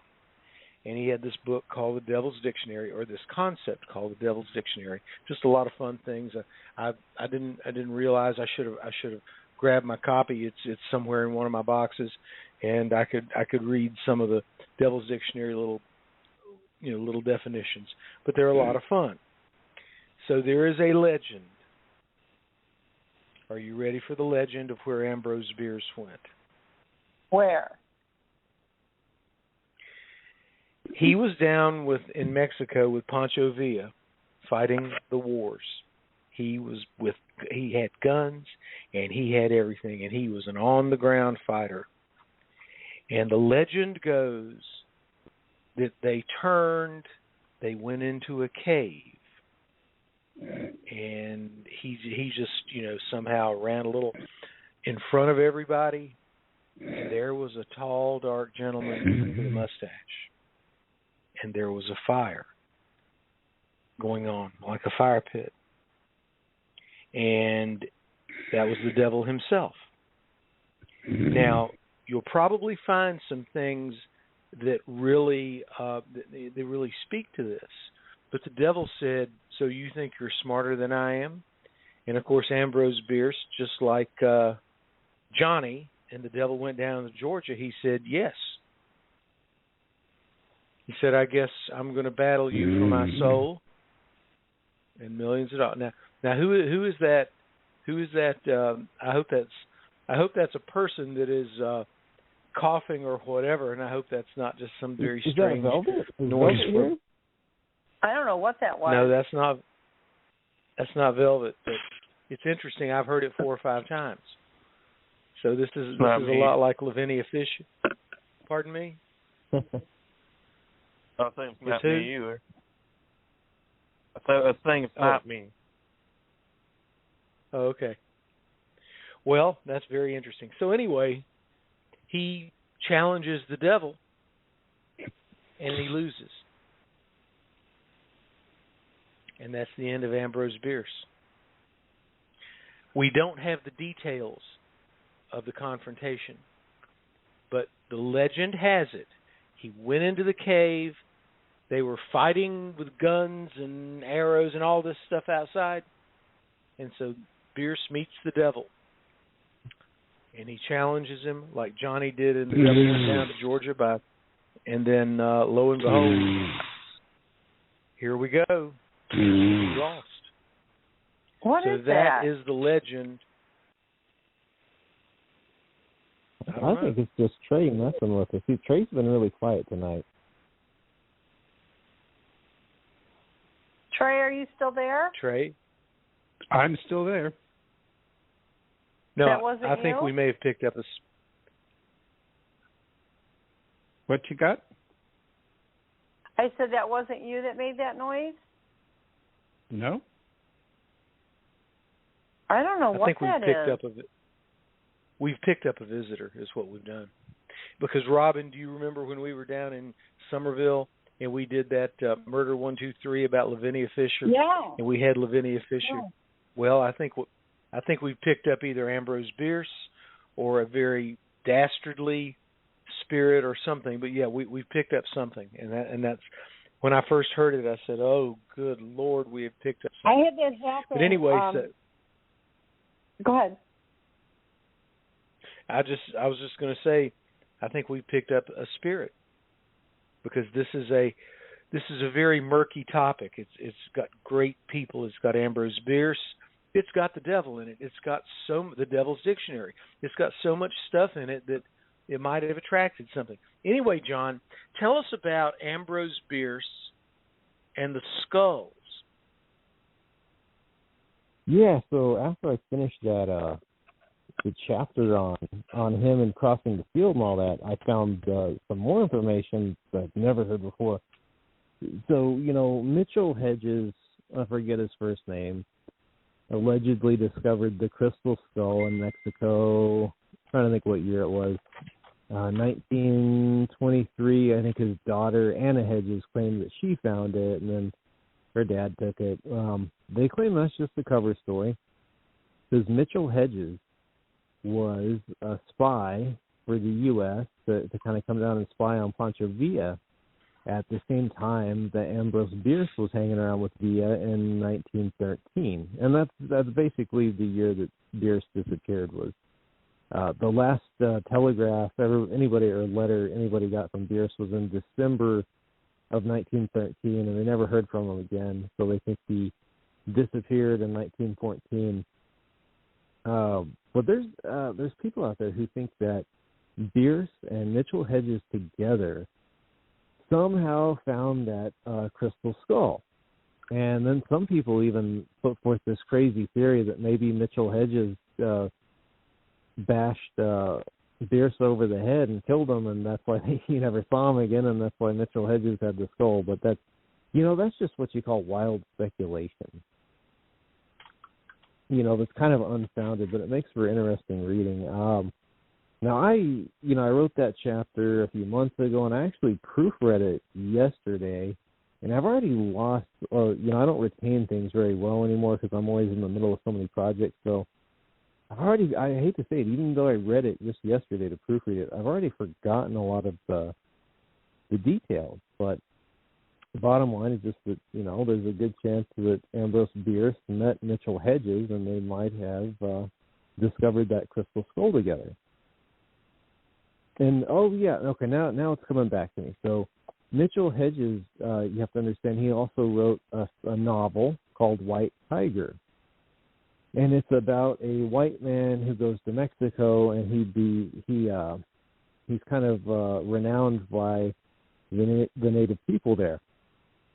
And he had this book called The Devil's Dictionary, or this concept called The Devil's Dictionary. Just a lot of fun things. I didn't realize I should have grab my copy. It's somewhere in one of my boxes, and I could read some of the Devil's Dictionary little definitions. But they're a lot of fun. So there is a legend. Are you ready for the legend of where Ambrose Bierce went? Where? He was down in Mexico with Pancho Villa, fighting the wars. He had guns and he had everything, and he was an on-the-ground fighter. And the legend goes that they went into a cave, and he just somehow ran a little in front of everybody, and there was a tall, dark gentleman with a mustache, and there was a fire going on, like a fire pit, and that was the devil himself. Now, you'll probably find some things that really they really speak to this. But the devil said, "So you think you're smarter than I am?" And of course, Ambrose Bierce, just like Johnny, and the devil went down to Georgia. He said, "Yes." He said, "I guess I'm going to battle you for my soul and millions of dollars." Now, who is that? Who is that? I hope that's a person that is coughing or whatever, and I hope that's not just some very strange noise. I don't know what that was. No, that's not Velvet. But it's interesting. I've heard it 4 or 5 times. So this is a lot like Lavinia Fisher. Pardon me? I think it's not me either. I think it's not me. Oh, okay. Well, that's very interesting. So anyway, he challenges the devil, and he loses. And that's the end of Ambrose Bierce. We don't have the details of the confrontation, but the legend has it. He went into the cave. They were fighting with guns and arrows and all this stuff outside. And so Bierce meets the devil. And he challenges him like Johnny did in the devil went down to Georgia. And then lo and behold, here we go. He lost. What so is that? That is the legend. I think it's just Trey messing with us. See, Trey's been really quiet tonight. Trey, are you still there? Trey? I'm still there. No, that wasn't I think we may have picked up a... What you got? I said that wasn't you that made that noise? No. I don't know what that is. We've picked up a visitor is what we've done. Because, Robin, do you remember when we were down in Somerville and we did that Murder 123 about Lavinia Fisher? Yeah. And we had Lavinia Fisher. Yeah. Well, I think we've picked up either Ambrose Bierce or a very dastardly spirit or something. But, yeah, we've picked up something. And that's when I first heard it, I said, "Oh, good Lord, we have picked up something." I had that happen. But anyway, go ahead. I was just going to say, I think we picked up a spirit because this is a very murky topic. It's got great people. It's got Ambrose Bierce. It's got the devil in it. It's got the Devil's Dictionary. It's got so much stuff in it that it might have attracted something. Anyway, John, tell us about Ambrose Bierce and the skulls. Yeah. So after I finished that. The chapter on him and crossing the field and all that, I found some more information that I've never heard before. So, Mitchell Hedges, I forget his first name, allegedly discovered the crystal skull in Mexico. I'm trying to think what year it was. 1923, I think his daughter, Anna Hedges, claimed that she found it, and then her dad took it. They claim that's just a cover story. Because Mitchell Hedges was a spy for the U.S. to kind of come down and spy on Pancho Villa at the same time that Ambrose Bierce was hanging around with Villa in 1913. And that's basically the year that Bierce disappeared was. The last telegraph letter anybody got from Bierce was in December of 1913, and they never heard from him again. So they think he disappeared in 1914. But there's people out there who think that Bierce and Mitchell Hedges together somehow found that crystal skull. And then some people even put forth this crazy theory that maybe Mitchell Hedges bashed Bierce over the head and killed him, and that's why he never saw him again, and that's why Mitchell Hedges had the skull. But that's just what you call wild speculation. That's kind of unfounded, but it makes for interesting reading. Now, I wrote that chapter a few months ago, and I actually proofread it yesterday, and I've already lost, I don't retain things very well anymore because I'm always in the middle of so many projects, so I hate to say it, even though I read it just yesterday to proofread it, I've already forgotten a lot of the details, but the bottom line is just that, there's a good chance that Ambrose Bierce met Mitchell Hedges, and they might have discovered that crystal skull together. And, now it's coming back to me. So Mitchell Hedges, you have to understand, he also wrote a novel called White Tiger. And it's about a white man who goes to Mexico, and he's kind of renowned by the native people there.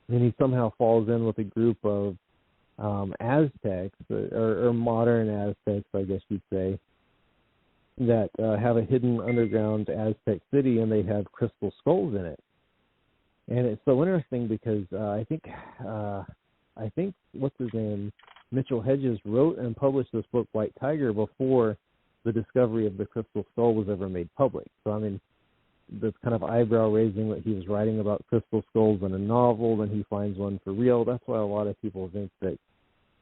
And he somehow falls in with a group of Aztecs, or modern Aztecs, I guess you'd say, that have a hidden underground Aztec city, and they have crystal skulls in it. And it's so interesting because I think what's his name, Mitchell Hedges, wrote and published this book, White Tiger, before the discovery of the crystal skull was ever made public. So, I mean, that's kind of eyebrow-raising that he was writing about crystal skulls in a novel, then he finds one for real. That's why a lot of people think that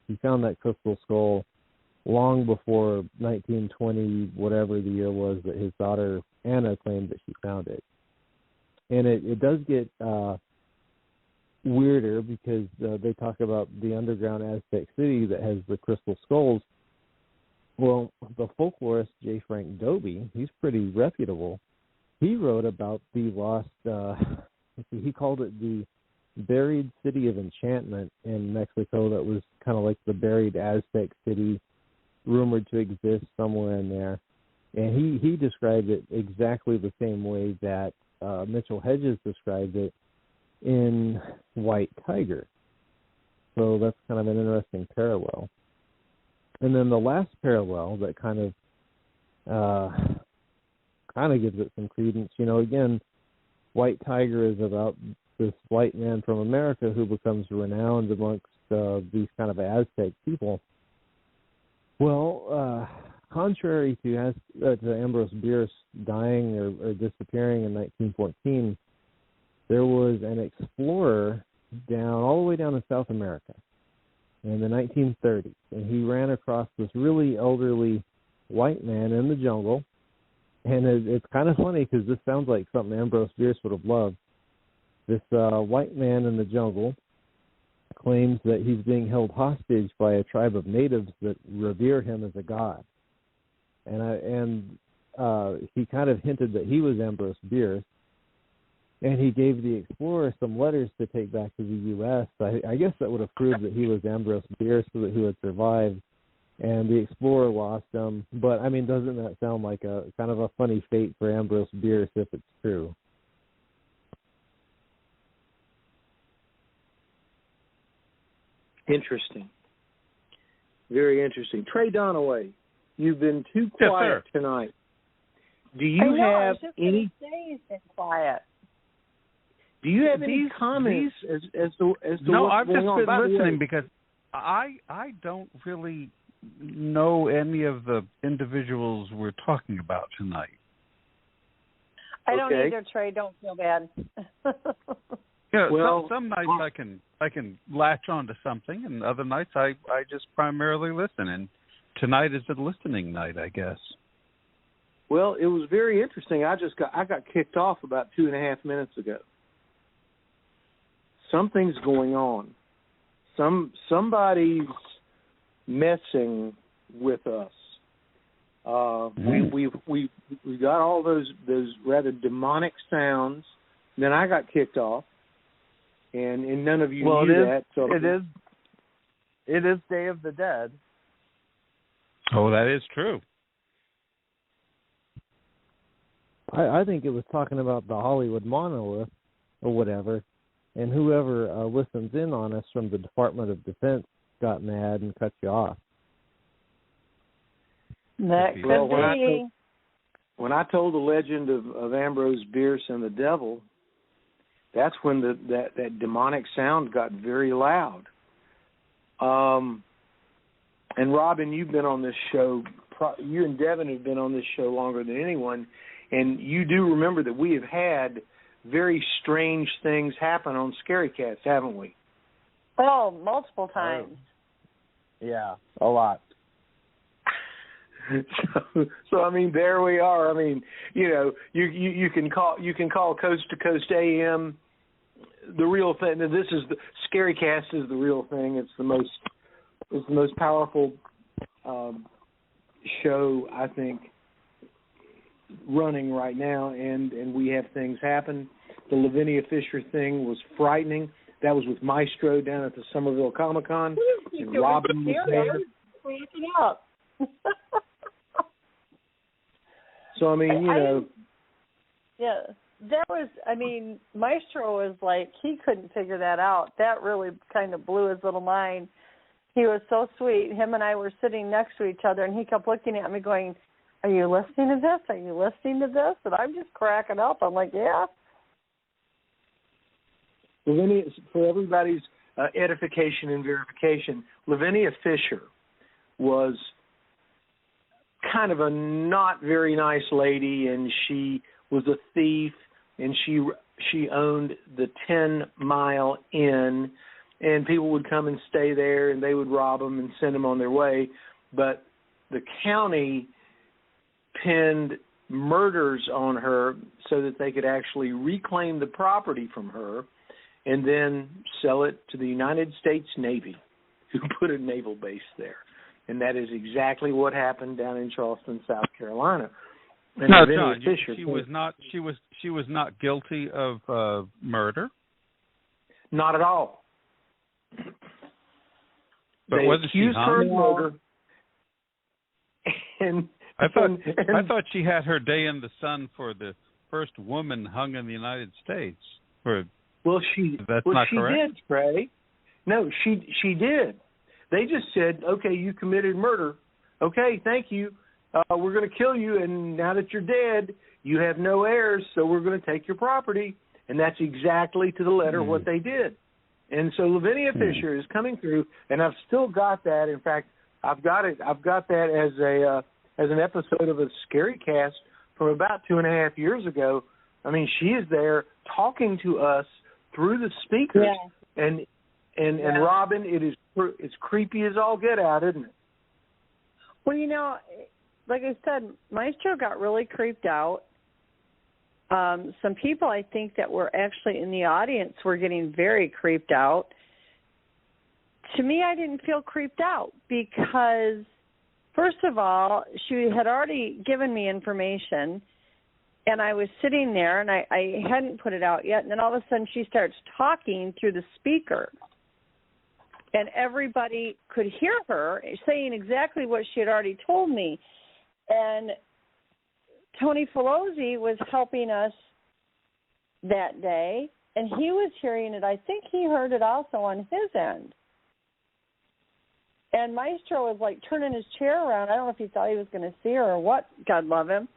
he found that crystal skull long before 1920, whatever the year was that his daughter Anna claimed that she found it. And it does get weirder because they talk about the underground Aztec city that has the crystal skulls. Well, the folklorist J. Frank Dobie, he's pretty reputable. He wrote about the lost, he called it the buried city of enchantment in Mexico that was kind of like the buried Aztec city rumored to exist somewhere in there. And he described it exactly the same way that Mitchell Hedges described it in White Tiger. So that's kind of an interesting parallel. And then the last parallel that kind of gives it some credence, again, White Tiger is about this white man from America who becomes renowned amongst these kind of Aztec people. Well, contrary to Ambrose Bierce dying or disappearing in 1914, there was an explorer all the way down in South America in the 1930s, and he ran across this really elderly white man in the jungle. And it's kind of funny because this sounds like something Ambrose Bierce would have loved. This white man in the jungle claims that he's being held hostage by a tribe of natives that revere him as a god. And he kind of hinted that he was Ambrose Bierce, and he gave the explorer some letters to take back to the U.S. I guess that would have proved that he was Ambrose Bierce, so that he would survive. And the explorer lost him. But, I mean, doesn't that sound like a kind of a funny fate for Ambrose Bierce if it's true? Interesting. Very interesting. Trey Donnelly, you've been too quiet tonight. Do you have any... He's been quiet. Do you have any comments as to no, what's I've going on? No, I've just been listening because I don't really know any of the individuals we're talking about tonight. I don't either, Trey. Don't feel bad. Some nights I can latch on to something, and other nights I just primarily listen. And tonight is a listening night, I guess. Well, it was very interesting. I got kicked off about 2.5 minutes ago. Something's going on. Somebody's messing with us. We got all those rather demonic sounds. And then I got kicked off, and none of you knew that. So it is Day of the Dead. Oh, that is true. I think it was talking about the Hollywood monolith. or whatever, and whoever listens in on us from the Department of Defense got mad and cut you off. That could be. When I told the legend of Ambrose Bierce and the devil, that's when that demonic sound got very loud. And Robin, you've been on this show. You and Devin have been on this show longer than anyone, and you do remember that we have had very strange things happen on ScaryCast, haven't we? Oh, multiple times. Yeah, a lot. So I mean, there we are. I mean, you can call Coast to Coast AM the real thing. This is the ScaryCast is the real thing. It's the most powerful show, I think, running right now, and we have things happen. The Lavinia Fisher thing was frightening. That was with Maestro down at the Somerville Comic-Con, and Robin was there. Freaking out. So, I mean, Yeah, that was, Maestro was like, he couldn't figure that out. That really kind of blew his little mind. He was so sweet. Him and I were sitting next to each other, and he kept looking at me going, "Are you listening to this? Are you listening to this?" And I'm just cracking up. I'm like, yeah. Lavinia, for everybody's edification and verification, Lavinia Fisher was kind of a not very nice lady, and she was a thief, and she owned the 10 Mile Inn, and people would come and stay there, and they would rob them and send them on their way. But the county pinned murders on her so that they could actually reclaim the property from her and then sell it to the United States Navy, who put a naval base there. And that is exactly what happened down in Charleston, South Carolina. And no, Lavinia John, Fisher, she was not guilty of murder. Not at all. But they wasn't accused she her of hung? murder. And I thought she had her day in the sun for the first woman hung in the United States. She not correct? did, Trey. No, she did. They just said, okay, you committed murder. Okay, thank you. We're going to kill you, and now that you're dead, you have no heirs, so we're going to take your property. And that's exactly to the letter what they did. And so Lavinia Fisher is coming through, and I've still got that. In fact, I've got that as an episode of a ScaryCast from about 2.5 years ago. I mean, she is there talking to us through the speakers, and Robin, it's creepy as all get out, isn't it? Well, like I said, Maestro got really creeped out. Some people, I think, that were actually in the audience were getting very creeped out. To me, I didn't feel creeped out because, first of all, she had already given me information, and I was sitting there, and I hadn't put it out yet, and then all of a sudden she starts talking through the speaker, and everybody could hear her saying exactly what she had already told me. And Tony Filozzi was helping us that day, and he was hearing it. I think he heard it also on his end. And Maestro was like turning his chair around. I don't know if he thought he was going to see her or what, God love him.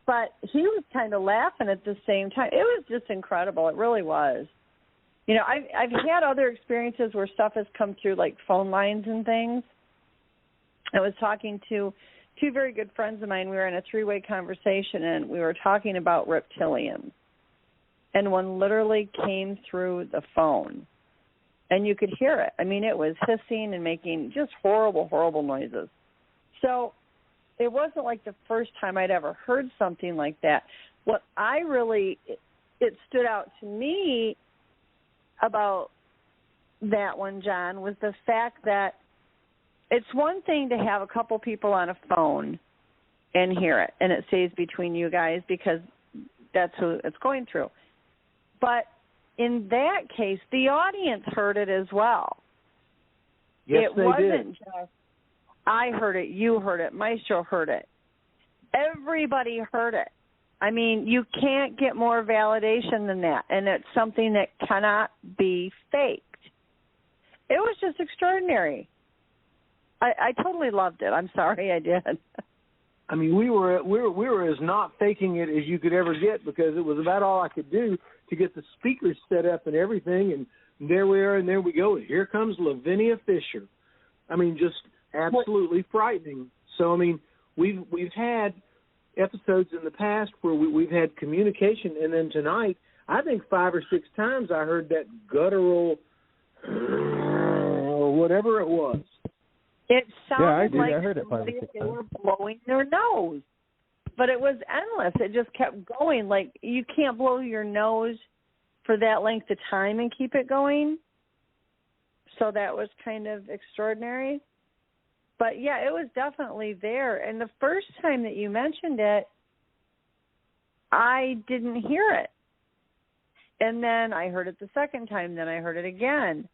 But he was kind of laughing at the same time. It was just incredible. It really was. I've had other experiences where stuff has come through, like phone lines and things. I was talking to two very good friends of mine. We were in a three-way conversation, and we were talking about reptilians. And one literally came through the phone, and you could hear it. I mean, it was hissing and making just horrible, horrible noises. So it wasn't like the first time I'd ever heard something like that. What it stood out to me about that one, John, was the fact that it's one thing to have a couple people on a phone and hear it, and it stays between you guys because that's who it's going through. But in that case, the audience heard it as well. Yes, it wasn't just I heard it, you heard it, Maestro heard it. Everybody heard it. I mean, you can't get more validation than that, and it's something that cannot be faked. It was just extraordinary. I totally loved it. I'm sorry I did. I mean, we were as not faking it as you could ever get, because it was about all I could do to get the speakers set up and everything, and there we are, and there we go. Here comes Lavinia Fisher. I mean, just absolutely frightening. So, I mean, we've had episodes in the past where we've had communication, and then tonight, I think 5 or 6 times I heard that guttural or whatever it was. It sounded like I heard it 5 or 6 they times. were blowing their nose. But it was endless. It just kept going. Like, you can't blow your nose for that length of time and keep it going. So that was kind of extraordinary. But, yeah, it was definitely there. And the first time that you mentioned it, I didn't hear it. And then I heard it the second time. Then I heard it again.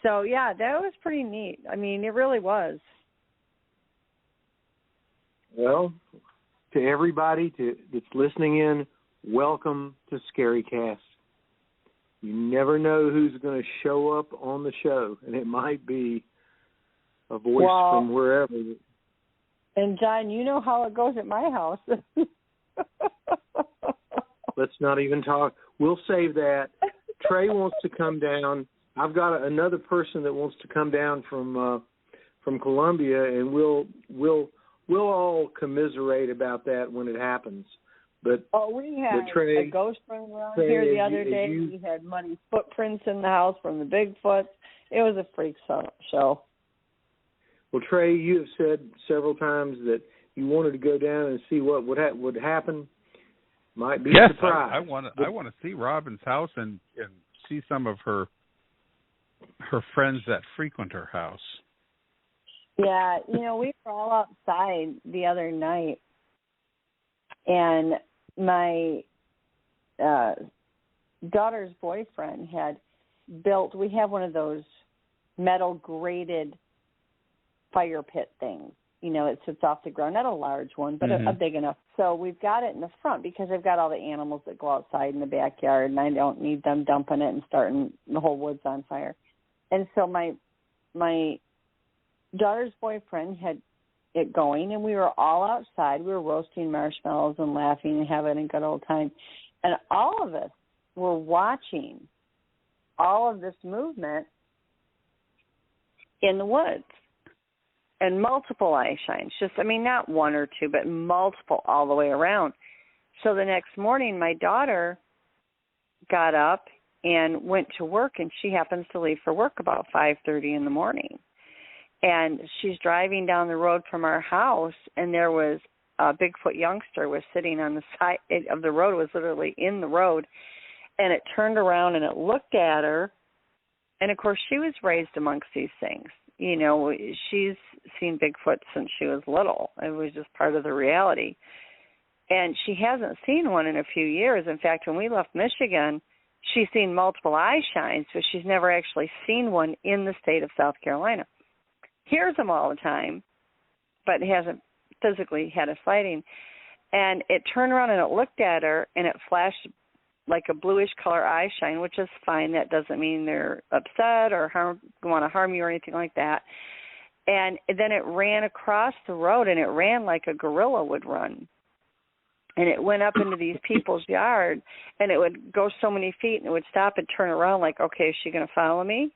So, yeah, that was pretty neat. I mean, it really was. Well, to everybody that's listening in, welcome to ScaryCast. You never know who's going to show up on the show, and it might be a voice from wherever. And, John, you know how it goes at my house. Let's not even talk. We'll save that. Trey wants to come down. I've got another person that wants to come down from Columbia, and we'll all commiserate about that when it happens. But we had Trey, a ghost running around here the other day. We had muddy footprints in the house from the Bigfoot. It was a freak show. Well, Trey, you have said several times that you wanted to go down and see what would happen. Might be a surprise. I want to see Robin's house and see some of her friends that frequent her house. Yeah, we were all outside the other night, and my daughter's boyfriend had built, we have one of those metal grated fire pit things. It sits off the ground, not a large one, but a big enough. So we've got it in the front because I've got all the animals that go outside in the backyard, and I don't need them dumping it and starting the whole woods on fire. And so my daughter's boyfriend had it going, and we were all outside. We were roasting marshmallows and laughing and having a good old time. And all of us were watching all of this movement in the woods. And multiple eye shines, not one or two, but multiple all the way around. So the next morning, my daughter got up and went to work, and she happens to leave for work about 5:30 in the morning. And she's driving down the road from our house, and there was a Bigfoot youngster was sitting on the side of the road. It was literally in the road, and it turned around and it looked at her. And, of course, she was raised amongst these things. She's seen Bigfoot since she was little. It was just part of the reality. And she hasn't seen one in a few years. In fact, when we left Michigan, she's seen multiple eye shines, but she's never actually seen one in the state of South Carolina. Hears them all the time, but hasn't physically had a sighting. And it turned around and it looked at her, and it flashed like a bluish color eye shine, which is fine. That doesn't mean they're upset or want to harm you or anything like that. And then it ran across the road, and it ran like a gorilla would run. And it went up into these people's yard, and it would go so many feet, and it would stop and turn around like, okay, is she going to follow me?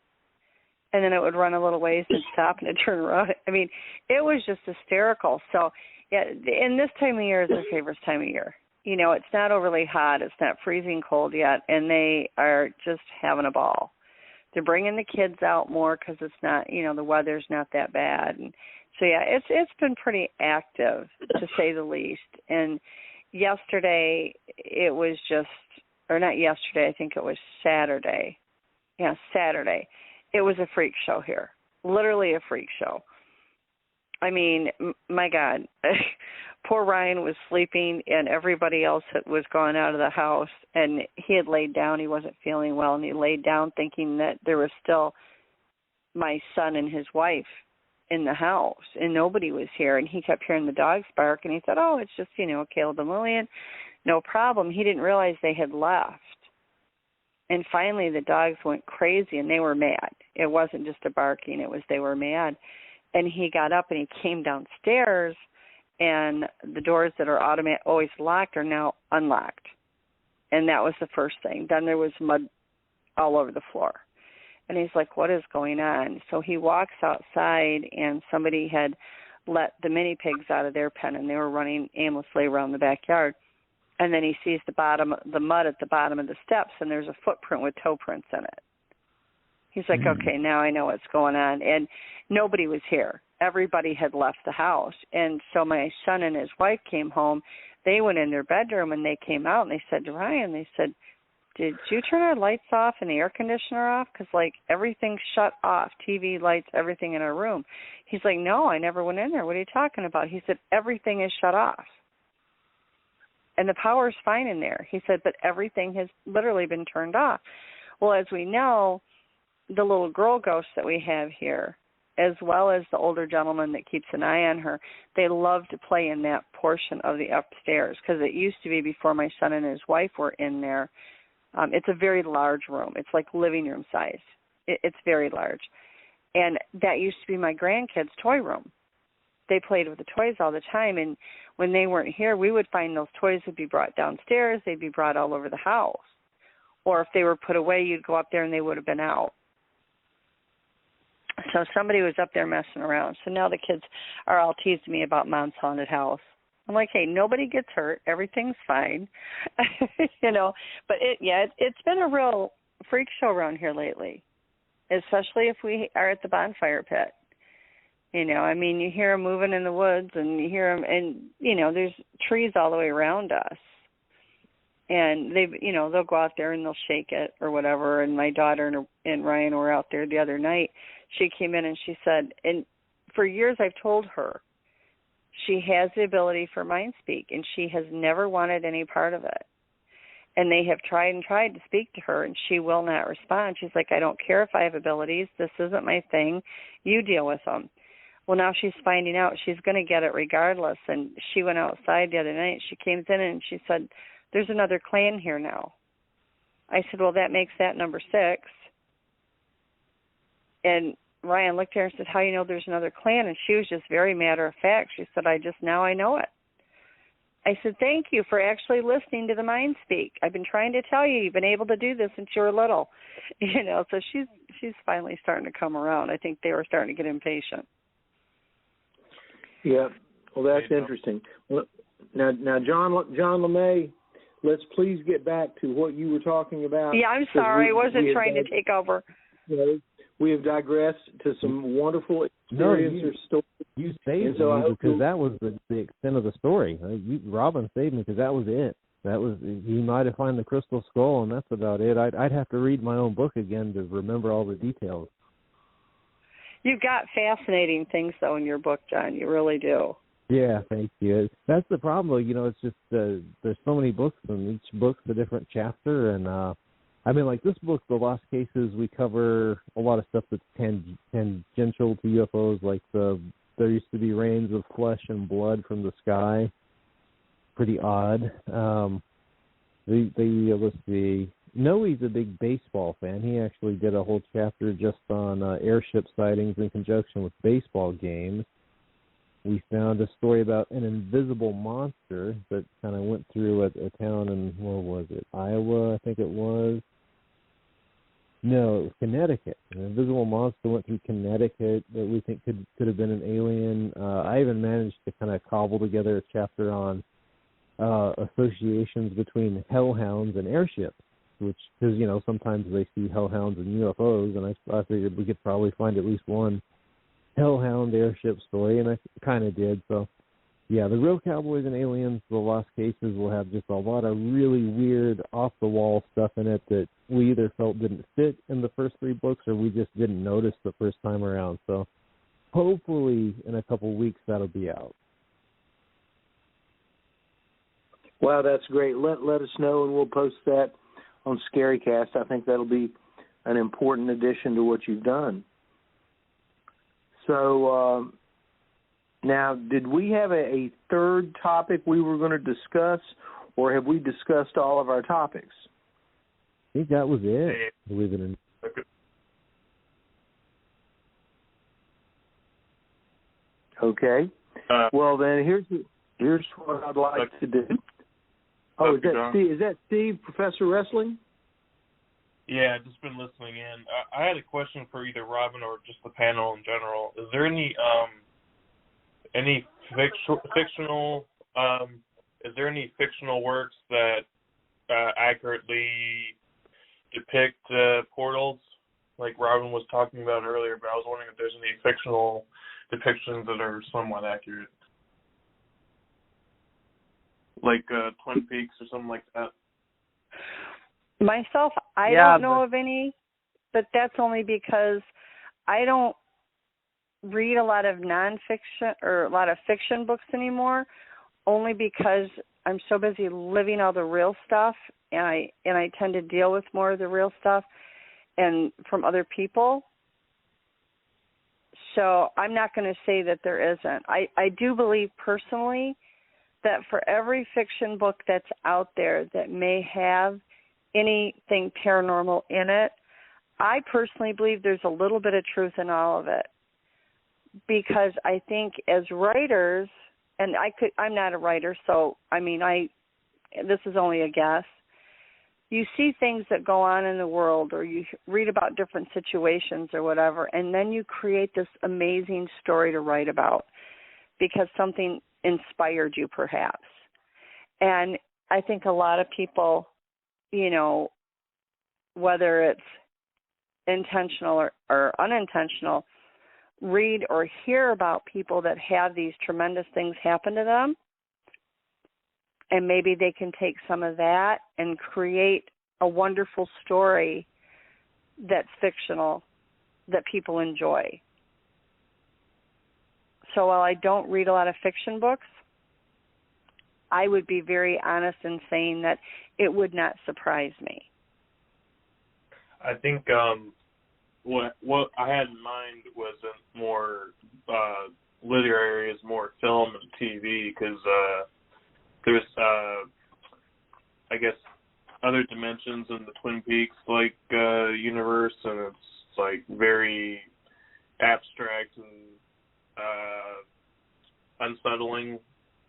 And then it would run a little ways and stop and turn around. I mean, it was just hysterical. So, yeah, and this time of year is their favorite time of year. It's not overly hot. It's not freezing cold yet, and they are just having a ball. They're bringing the kids out more because it's not, the weather's not that bad. And so, yeah, it's been pretty active, to say the least. And yesterday, it was not yesterday, I think it was Saturday. Yeah, Saturday. It was a freak show here, literally a freak show. I mean, my God, poor Ryan was sleeping, and everybody else was gone out of the house, and he had laid down. He wasn't feeling well, and he laid down thinking that there was still my son and his wife in the house, and nobody was here, and he kept hearing the dogs bark, and he thought, oh, it's just, Caleb and Lillian. no problem. He didn't realize they had left. And finally the dogs went crazy and they were mad. It wasn't just a barking, it was they were mad. And he got up and he came downstairs, and the doors that are always locked are now unlocked. And that was the first thing. Then there was mud all over the floor. And he's like, what is going on? So he walks outside, and somebody had let the mini pigs out of their pen, and they were running aimlessly around the backyard. And then he sees the mud at the bottom of the steps, and there's a footprint with toe prints in it. He's like, okay, now I know what's going on. And nobody was here. Everybody had left the house. And so my son and his wife came home. They went in their bedroom, and they came out, and they said to Ryan, they said, did you turn our lights off and the air conditioner off? Because, like, everything's shut off, TV, lights, everything in our room. He's like, no, I never went in there. What are you talking about? He said, everything is shut off. And the power's fine in there. He said, but everything has literally been turned off. Well, as we know, the little girl ghost that we have here, as well as the older gentleman that keeps an eye on her, they love to play in that portion of the upstairs, because it used to be before my son and his wife were in there. It's a very large room. It's like living room size. It's very large. And that used to be my grandkids' toy room. They played with the toys all the time, and when they weren't here, we would find those toys would be brought downstairs. They'd be brought all over the house. Or if they were put away, you'd go up there and they would have been out. So somebody was up there messing around. So now the kids are all teasing me about Mom's haunted house. I'm like, hey, nobody gets hurt. Everything's fine. You know, but it's been a real freak show around here lately, especially if we are at the bonfire pit. You know, I mean, you hear them moving in the woods, and you hear them, and, you know, there's trees all the way around us. And they'll go out there and they'll shake it or whatever. And my daughter and Ryan were out there the other night. She came in and she said, and for years I've told her, she has the ability for mind speak, and she has never wanted any part of it. And they have tried and tried to speak to her, and she will not respond. She's like, I don't care if I have abilities. This isn't my thing. You deal with them. Well, now she's finding out she's going to get it regardless. And she went outside the other night. She came in and she said, there's another clan here now. I said, well, that makes that number 6. And Ryan looked at her and said, how do you know there's another clan? And she was just very matter of fact. She said, now I know it. I said, thank you for actually listening to the mind speak. I've been trying to tell you, you've been able to do this since you were little. You know, so she's finally starting to come around. I think they were starting to get impatient. Yeah, well, that's interesting. Now, John LeMay, let's please get back to what you were talking about. Yeah, I'm sorry. I wasn't trying to take over. You know, we have digressed to some wonderful experiences. You saved me because that was the extent of the story. Robin saved me because that was it. That was, you might have found the crystal skull, and that's about it. I'd have to read my own book again to remember all the details. You've got fascinating things, though, in your book, John. You really do. Yeah, thank you. That's the problem, though. You know, it's just there's so many books, and each book's a different chapter. And, I mean, like this book, The Lost Cases, we cover a lot of stuff that's tangential to UFOs, like there used to be rains of flesh and blood from the sky. Pretty odd. Let's see. Noe's a big baseball fan. He actually did a whole chapter just on airship sightings in conjunction with baseball games. We found a story about an invisible monster that kind of went through a town in, where was it, Iowa, I think it was. No, it was Connecticut. An invisible monster went through Connecticut that we think could have been an alien. I even managed to kind of cobble together a chapter on associations between hellhounds and airships, which, because, you know, sometimes they see hellhounds and UFOs, and I figured we could probably find at least one hellhound airship story, and I kind of did. So, yeah, the Real Cowboys and Aliens, The Lost Cases, will have just a lot of really weird, off-the-wall stuff in it that we either felt didn't fit in the first 3 books or we just didn't notice the first time around. So, hopefully, in a couple weeks, that'll be out. Wow, that's great. Let us know, and we'll post that on ScaryCast. I think that'll be an important addition to what you've done. So now, did we have a third topic we were going to discuss, or have we discussed all of our topics? I think that was it. Believe it or not. Okay. Well, then here's what I'd like to do. Oh, is that Steve, Professor Wrestling? Yeah, I've just been listening in. I had a question for either Robin or just the panel in general. Is there any fictional works that accurately depict portals, like Robin was talking about earlier? But I was wondering if there's any fictional depictions that are somewhat accurate, like Twin Peaks or something like that. Myself, I don't know of any, but that's only because I don't read a lot of nonfiction or a lot of fiction books anymore, only because I'm so busy living all the real stuff, and I tend to deal with more of the real stuff and from other people. So I'm not going to say that there isn't. I do believe personally that for every fiction book that's out there that may have anything paranormal in it, I personally believe there's a little bit of truth in all of it. Because I think as writers, and I'm not a writer, so I mean, this is only a guess. You see things that go on in the world, or you read about different situations or whatever, and then you create this amazing story to write about because something inspired you, perhaps. And I think a lot of people, you know, whether it's intentional or unintentional, read or hear about people that have these tremendous things happen to them, and maybe they can take some of that and create a wonderful story that's fictional that people enjoy. So while I don't read a lot of fiction books, I would be very honest in saying that it would not surprise me. I think what I had in mind wasn't more literary, is more film and TV, because there's I guess other dimensions in the Twin Peaks like universe, and it's like very abstract and unsettling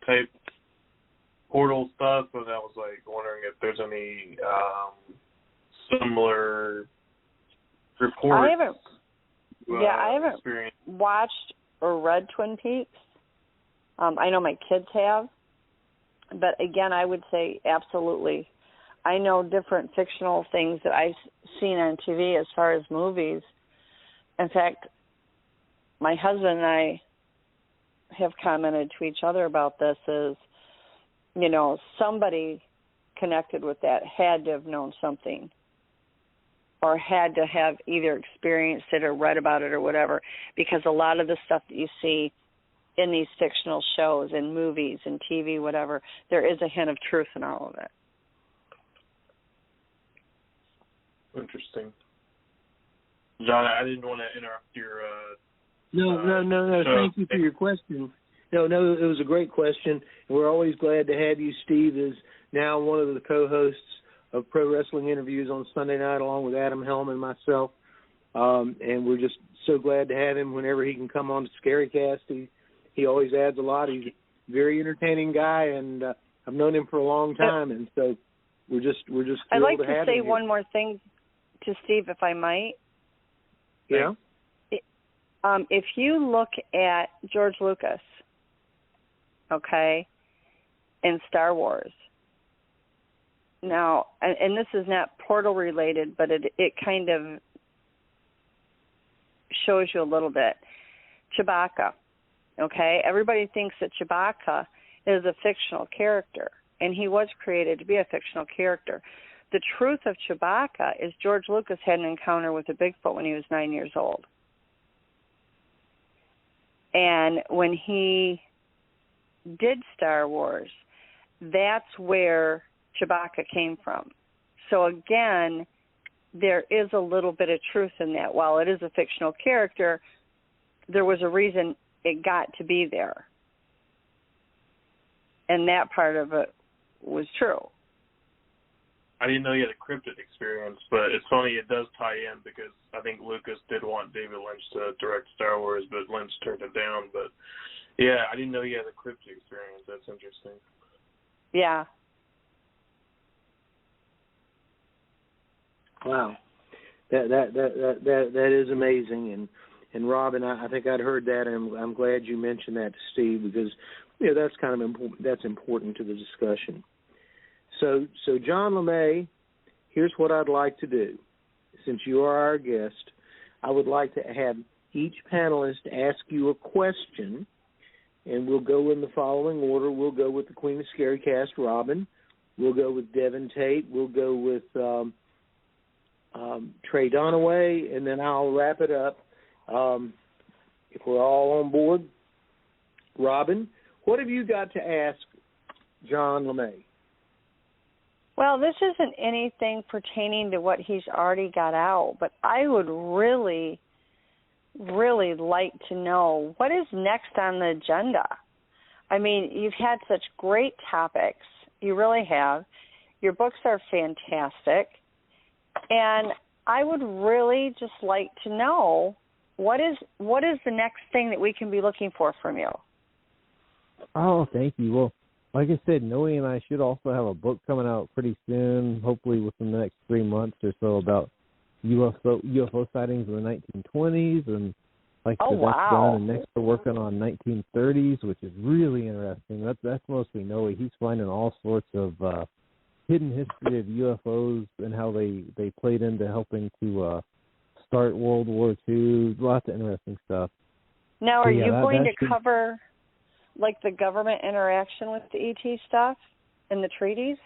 type portal stuff, and I was like wondering if there's any similar reports. I haven't watched or read Twin Peaks. I know my kids have, but again, I would say absolutely. I know different fictional things that I've seen on TV as far as movies. In fact, my husband and I have commented to each other about this is, you know, somebody connected with that had to have known something or had to have either experienced it or read about it or whatever, because a lot of the stuff that you see in these fictional shows and movies and TV, whatever, there is a hint of truth in all of it. Interesting. John, I didn't want to interrupt your... No. Thank you for your question. No, it was a great question. We're always glad to have you. Steve is now one of the co-hosts of Pro Wrestling Interviews on Sunday night, along with Adam Helm and myself. And we're just so glad to have him whenever he can come on to ScaryCast. He always adds a lot. He's a very entertaining guy, and I've known him for a long time, and so we're just thrilled to have him. I'd like to say one more thing to Steve, if I might. Yeah. If you look at George Lucas, okay, in Star Wars. Now, and this is not portal related, but it kind of shows you a little bit. Chewbacca, okay? Everybody thinks that Chewbacca is a fictional character, and he was created to be a fictional character. The truth of Chewbacca is George Lucas had an encounter with a Bigfoot when he was 9 years old. And when he did Star Wars, that's where Chewbacca came from. So again, there is a little bit of truth in that. While it is a fictional character, there was a reason it got to be there. And that part of it was true. I didn't know you had a cryptid experience, but it's funny, it does tie in because I think Lucas did want David Lynch to direct Star Wars, but Lynch turned it down. But yeah, I didn't know you had a cryptid experience. That's interesting. Yeah. Wow, that is amazing, and Robin, I think I'd heard that, and I'm glad you mentioned that to Steve because that's kind of important to the discussion. So John LeMay, here's what I'd like to do. Since you are our guest, I would like to have each panelist ask you a question, and we'll go in the following order. We'll go with the Queen of ScaryCast, Robin. We'll go with Devin Tate. We'll go with Trey Donnelly, and then I'll wrap it up. If we're all on board, Robin, what have you got to ask John LeMay? Well, this isn't anything pertaining to what he's already got out, but I would really, really like to know what is next on the agenda. I mean, you've had such great topics. You really have. Your books are fantastic. And I would really just like to know what is the next thing that we can be looking for from you? Oh, thank you. Well, like I said, Noe and I should also have a book coming out pretty soon, hopefully within the next 3 months or so, about UFO sightings in the 1920s. And like I said, that's done. And next we're working on 1930s, which is really interesting. That's mostly Noe. He's finding all sorts of hidden history of UFOs and how they played into helping to start World War II. Lots of interesting stuff. Now, are you going to cover like the government interaction with the ET stuff and the treaties?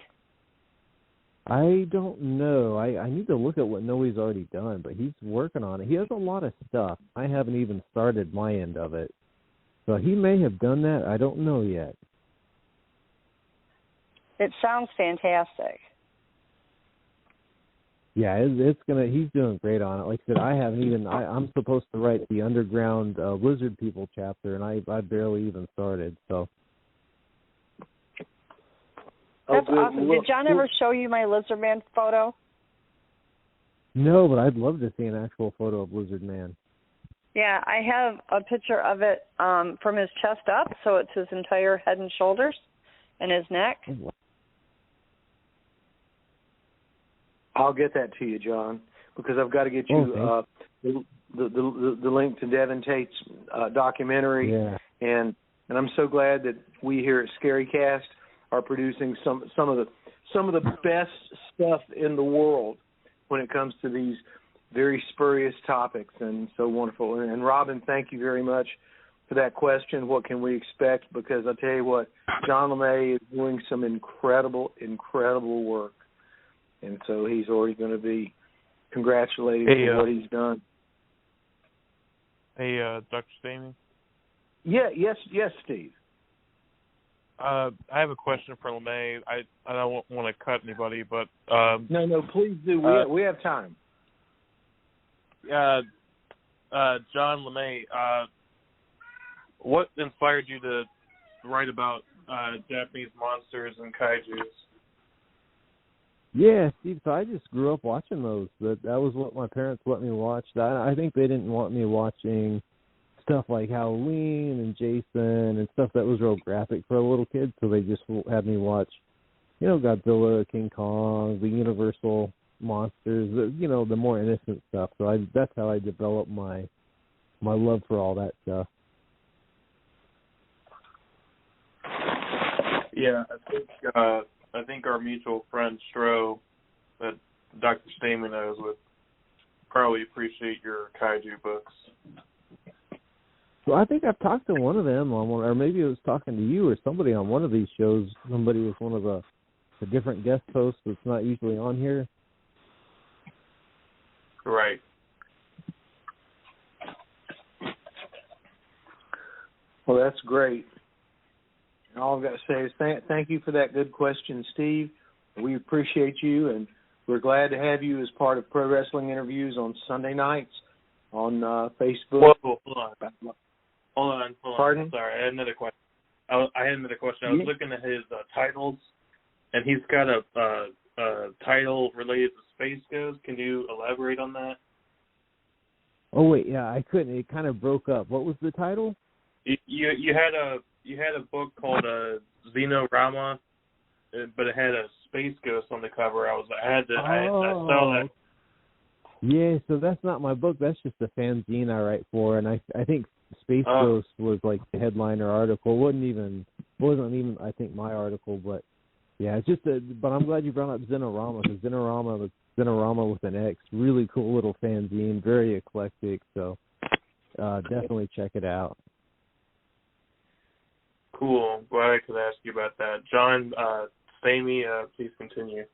I don't know. I need to look at what Noe's already done, but he's working on it. He has a lot of stuff. I haven't even started my end of it. So he may have done that. I don't know yet. It sounds fantastic. Yeah, he's doing great on it. Like I said, I'm supposed to write the underground lizard people chapter, and I barely even started. So that's awesome. Did John ever show you my Lizardman photo? No, but I'd love to see an actual photo of Lizardman. Yeah, I have a picture of it from his chest up, so it's his entire head and shoulders and his neck. Oh, wow. I'll get that to you, John, because I've got to get you the link to Devin Tate's documentary, and I'm so glad that we here at ScaryCast are producing some of the best stuff in the world when it comes to these very spurious topics, and so wonderful. And Robin, thank you very much for that question. What can we expect? Because I tell you what, John LeMay is doing some incredible work. And so he's already going to be congratulated for what he's done. Hey, Dr. Stamey? Yeah, yes, Steve. I have a question for LeMay. I don't want to cut anybody, but... No, please do. We have time. John LeMay, what inspired you to write about Japanese monsters and kaijus? Yeah, Steve, so I just grew up watching those. That was what my parents let me watch. I think they didn't want me watching stuff like Halloween and Jason and stuff that was real graphic for a little kid, so they just had me watch, Godzilla, King Kong, the Universal monsters, the more innocent stuff. So that's how I developed my love for all that stuff. Yeah, I think our mutual friend Stro, that Dr. Stamey knows, would probably appreciate your kaiju books. Well, I think I've talked to one of them on one, or maybe I was talking to you or somebody on one of these shows. Somebody was one of the different guest hosts that's not usually on here. Right. Well, that's great. All I've got to say is thank you for that good question, Steve. We appreciate you, and we're glad to have you as part of Pro Wrestling Interviews on Sunday nights on Facebook. Whoa, hold on. Pardon? Sorry, I had another question. I was looking at his titles, and he's got a title related to Space Ghost. Can you elaborate on that? Oh wait, yeah, I couldn't. It kind of broke up. What was the title? You had a book called Xenorama, but it had a Space Ghost on the cover. I saw that. Yeah, so that's not my book. That's just a fanzine I write for, and I think Space Ghost was like the headliner article. wasn't even I think my article, but yeah, it's just but I'm glad you brought up Xenorama, because Xenorama with an X, really cool little fanzine, very eclectic. So definitely check it out. Cool. Glad I could ask you about that, John. Stamey, please continue.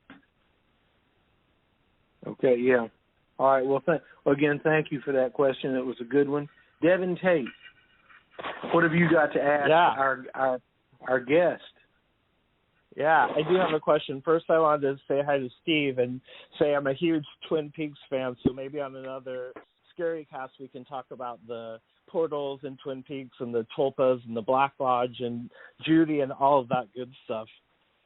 Okay. Yeah. All right. Well, again, thank you for that question. It was a good one. Devin Tate, what have you got to ask our guest? Yeah, I do have a question. First, I wanted to say hi to Steve and say I'm a huge Twin Peaks fan, so maybe on another ScaryCast we can talk about the portals in Twin Peaks and the tulpas and the Black Lodge and Judy and all of that good stuff.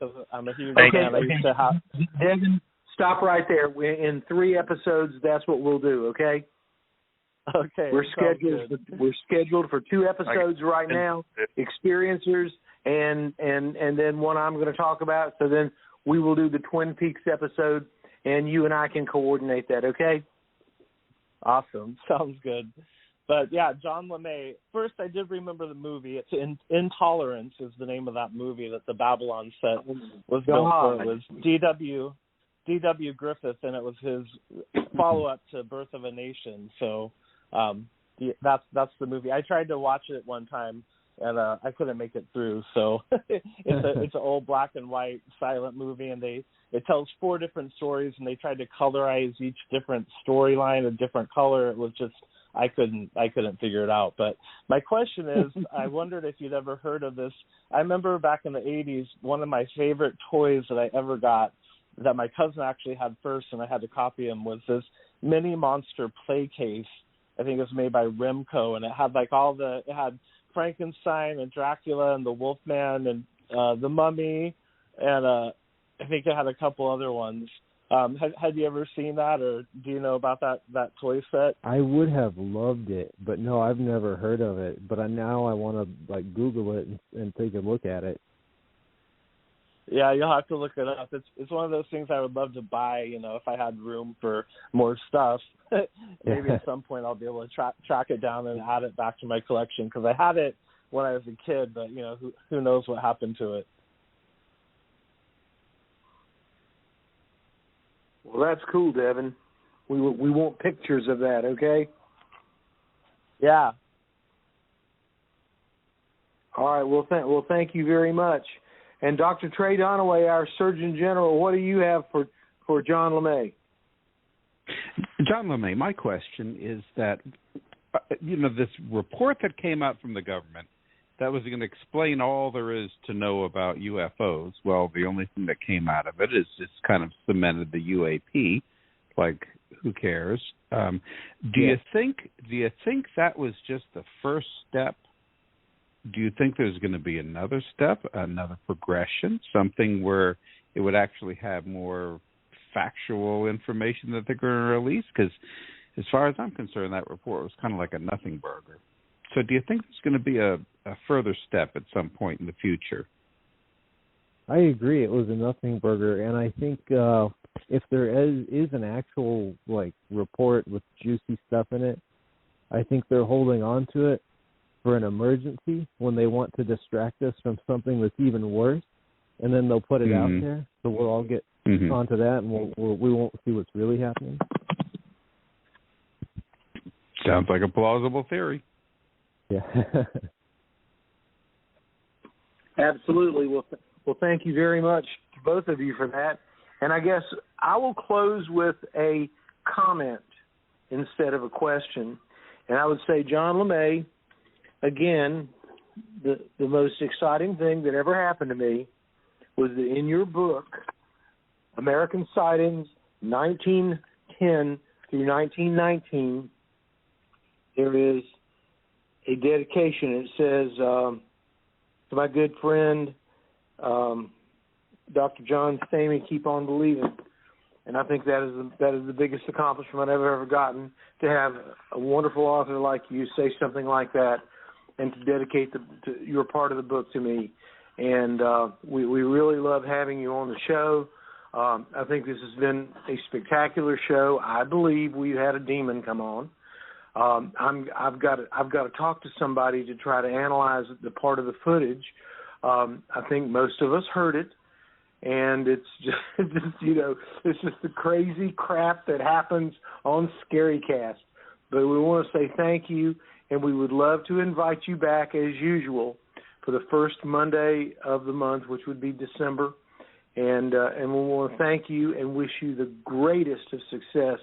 So I'm a huge fan. I used to have... Devin, stop right there. In 3 episodes, that's what we'll do, okay? Okay. We're scheduled for 2 episodes right now, Experiencers, and then one I'm going to talk about. So then we will do the Twin Peaks episode, and you and I can coordinate that, okay? Awesome. Sounds good. But yeah, John LeMay. First, I did remember the movie. It's Intolerance is the name of that movie that the Babylon set was built for. It was D.W. Griffith, and it was his follow-up to Birth of a Nation. So that's the movie. I tried to watch it one time, and I couldn't make it through. So it's an old black and white silent movie, and it tells 4 different stories, and they tried to colorize each different storyline a different color. It was just I couldn't figure it out. But my question is, I wondered if you'd ever heard of this. I remember back in the 80s, one of my favorite toys that I ever got that my cousin actually had first, and I had to copy him, was this mini monster play case. I think it was made by Remco, and it had it had Frankenstein and Dracula and the Wolfman and the Mummy, and I think it had a couple other ones. Had you ever seen that, or do you know about that toy set? I would have loved it, but no, I've never heard of it. But now I want to Google it and take a look at it. Yeah, you'll have to look it up. It's one of those things I would love to buy, if I had room for more stuff. Maybe at some point I'll be able to track it down and add it back to my collection, because I had it when I was a kid, but who knows what happened to it. Well, that's cool, Devin. We want pictures of that, okay? Yeah. All right. Well, thank you very much. And Dr. Trey Donnelly, our Surgeon General, what do you have for John LeMay? John LeMay, my question is that, this report that came out from the government that was going to explain all there is to know about UFOs. Well, the only thing that came out of it is it's kind of cemented the UAP. Like, who cares? Do you think that was just the first step? Do you think there's going to be another step, another progression, something where it would actually have more factual information that they're going to release? Because as far as I'm concerned, that report was kind of like a nothing burger. So do you think there's going to be a further step at some point in the future? I agree. It was a nothing burger, and I think if there is an actual report with juicy stuff in it, I think they're holding on to it for an emergency when they want to distract us from something that's even worse, and then they'll put it out there, so we'll all get onto that, and we won't see what's really happening. Sounds like a plausible theory. Yeah. Absolutely. Well, thank you very much, both of you, for that. And I guess I will close with a comment instead of a question. And I would say, John LeMay, again, the most exciting thing that ever happened to me was that in your book, American Sightings, 1910 through 1919, there is a dedication. It says, to my good friend, Dr. John Stamey, keep on believing. And I think that is the biggest accomplishment I've ever gotten, to have a wonderful author like you say something like that, and to dedicate your part of the book to me. And we really love having you on the show. I think this has been a spectacular show. I believe we've had a demon come on. I've got to talk to somebody to try to analyze the part of the footage. I think most of us heard it, and it's just it's just the crazy crap that happens on ScaryCast. But we want to say thank you, and we would love to invite you back as usual for the first Monday of the month, which would be December. And we want to thank you and wish you the greatest of success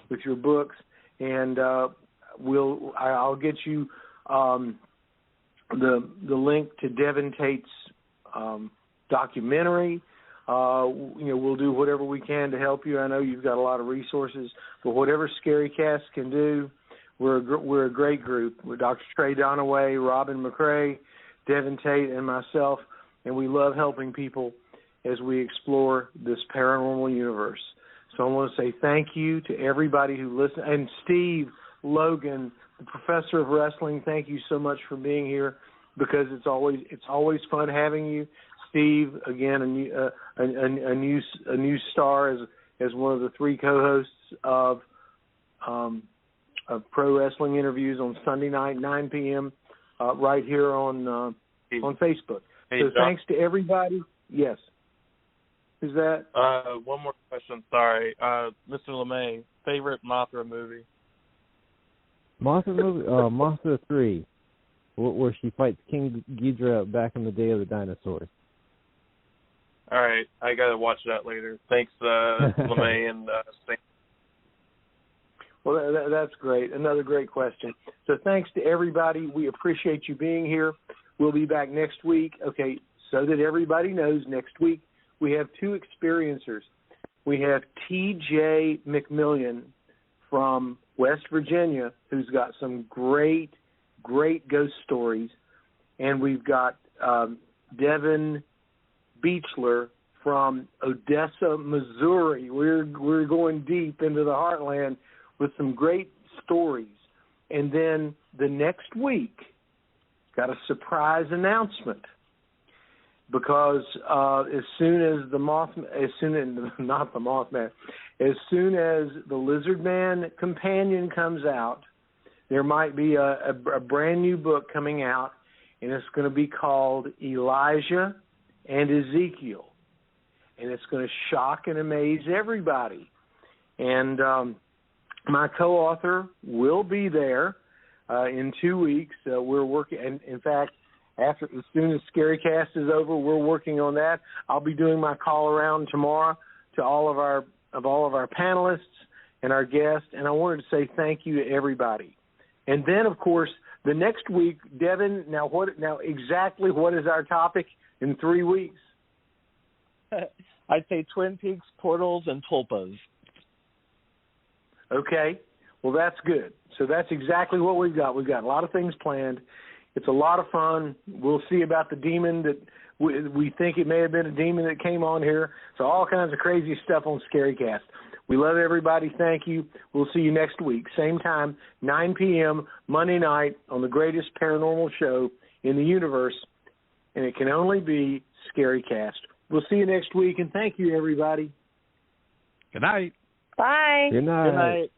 with your books. And I'll get you the link to Devin Tate's documentary. We'll do whatever we can to help you. I know you've got a lot of resources, but whatever ScaryCast can do, we're a great group. We're Dr. Trey Donnelly, Robin Mcrae, Devin Tate, and myself, and we love helping people as we explore this paranormal universe. So I want to say thank you to everybody who listened. And Steve Logan, the professor of wrestling, thank you so much for being here, because it's always fun having you. Steve, again, a new star as one of the 3 co-hosts of Pro Wrestling Interviews on Sunday night, 9 p.m. Right here on Facebook. Hey, so John. Thanks to everybody. Yes. Who's that? One more question. Sorry, Mr. LeMay, favorite Mothra movie? Mothra 3, where she fights King Ghidorah back in the day of the dinosaurs. All right, I gotta watch that later. Thanks, LeMay and Stan. Well, that's great. Another great question. So thanks to everybody. We appreciate you being here. We'll be back next week. Okay, so that everybody knows, next week we have 2 experiencers. We have T.J. McMillian from West Virginia, who's got some great ghost stories. And we've got Devin Beechler from Odessa, Missouri. We're going deep into the heartland with some great stories. And then the next week, got a surprise announcement, because as soon as the Lizardman companion comes out, there might be a brand new book coming out, and it's going to be called Elijah and Ezekiel, and it's going to shock and amaze everybody. And my co-author will be there in 2 weeks. We're working, and in fact, as soon as ScaryCast is over, we're working on that. I'll be doing my call around tomorrow to all of our panelists and our guests, and I wanted to say thank you to everybody. And then, of course, the next week, Devin. Now exactly what is our topic in 3 weeks? I'd say Twin Peaks, portals, and tulpas. Okay. Well, that's good. So that's exactly what we've got. We've got a lot of things planned. It's a lot of fun. We'll see about the demon that we think it may have been a demon that came on here. So all kinds of crazy stuff on ScaryCast. We love everybody. Thank you. We'll see you next week. Same time, 9 p.m. Monday night on the greatest paranormal show in the universe. And it can only be ScaryCast. We'll see you next week, and thank you, everybody. Good night. Bye. Good night. Good night.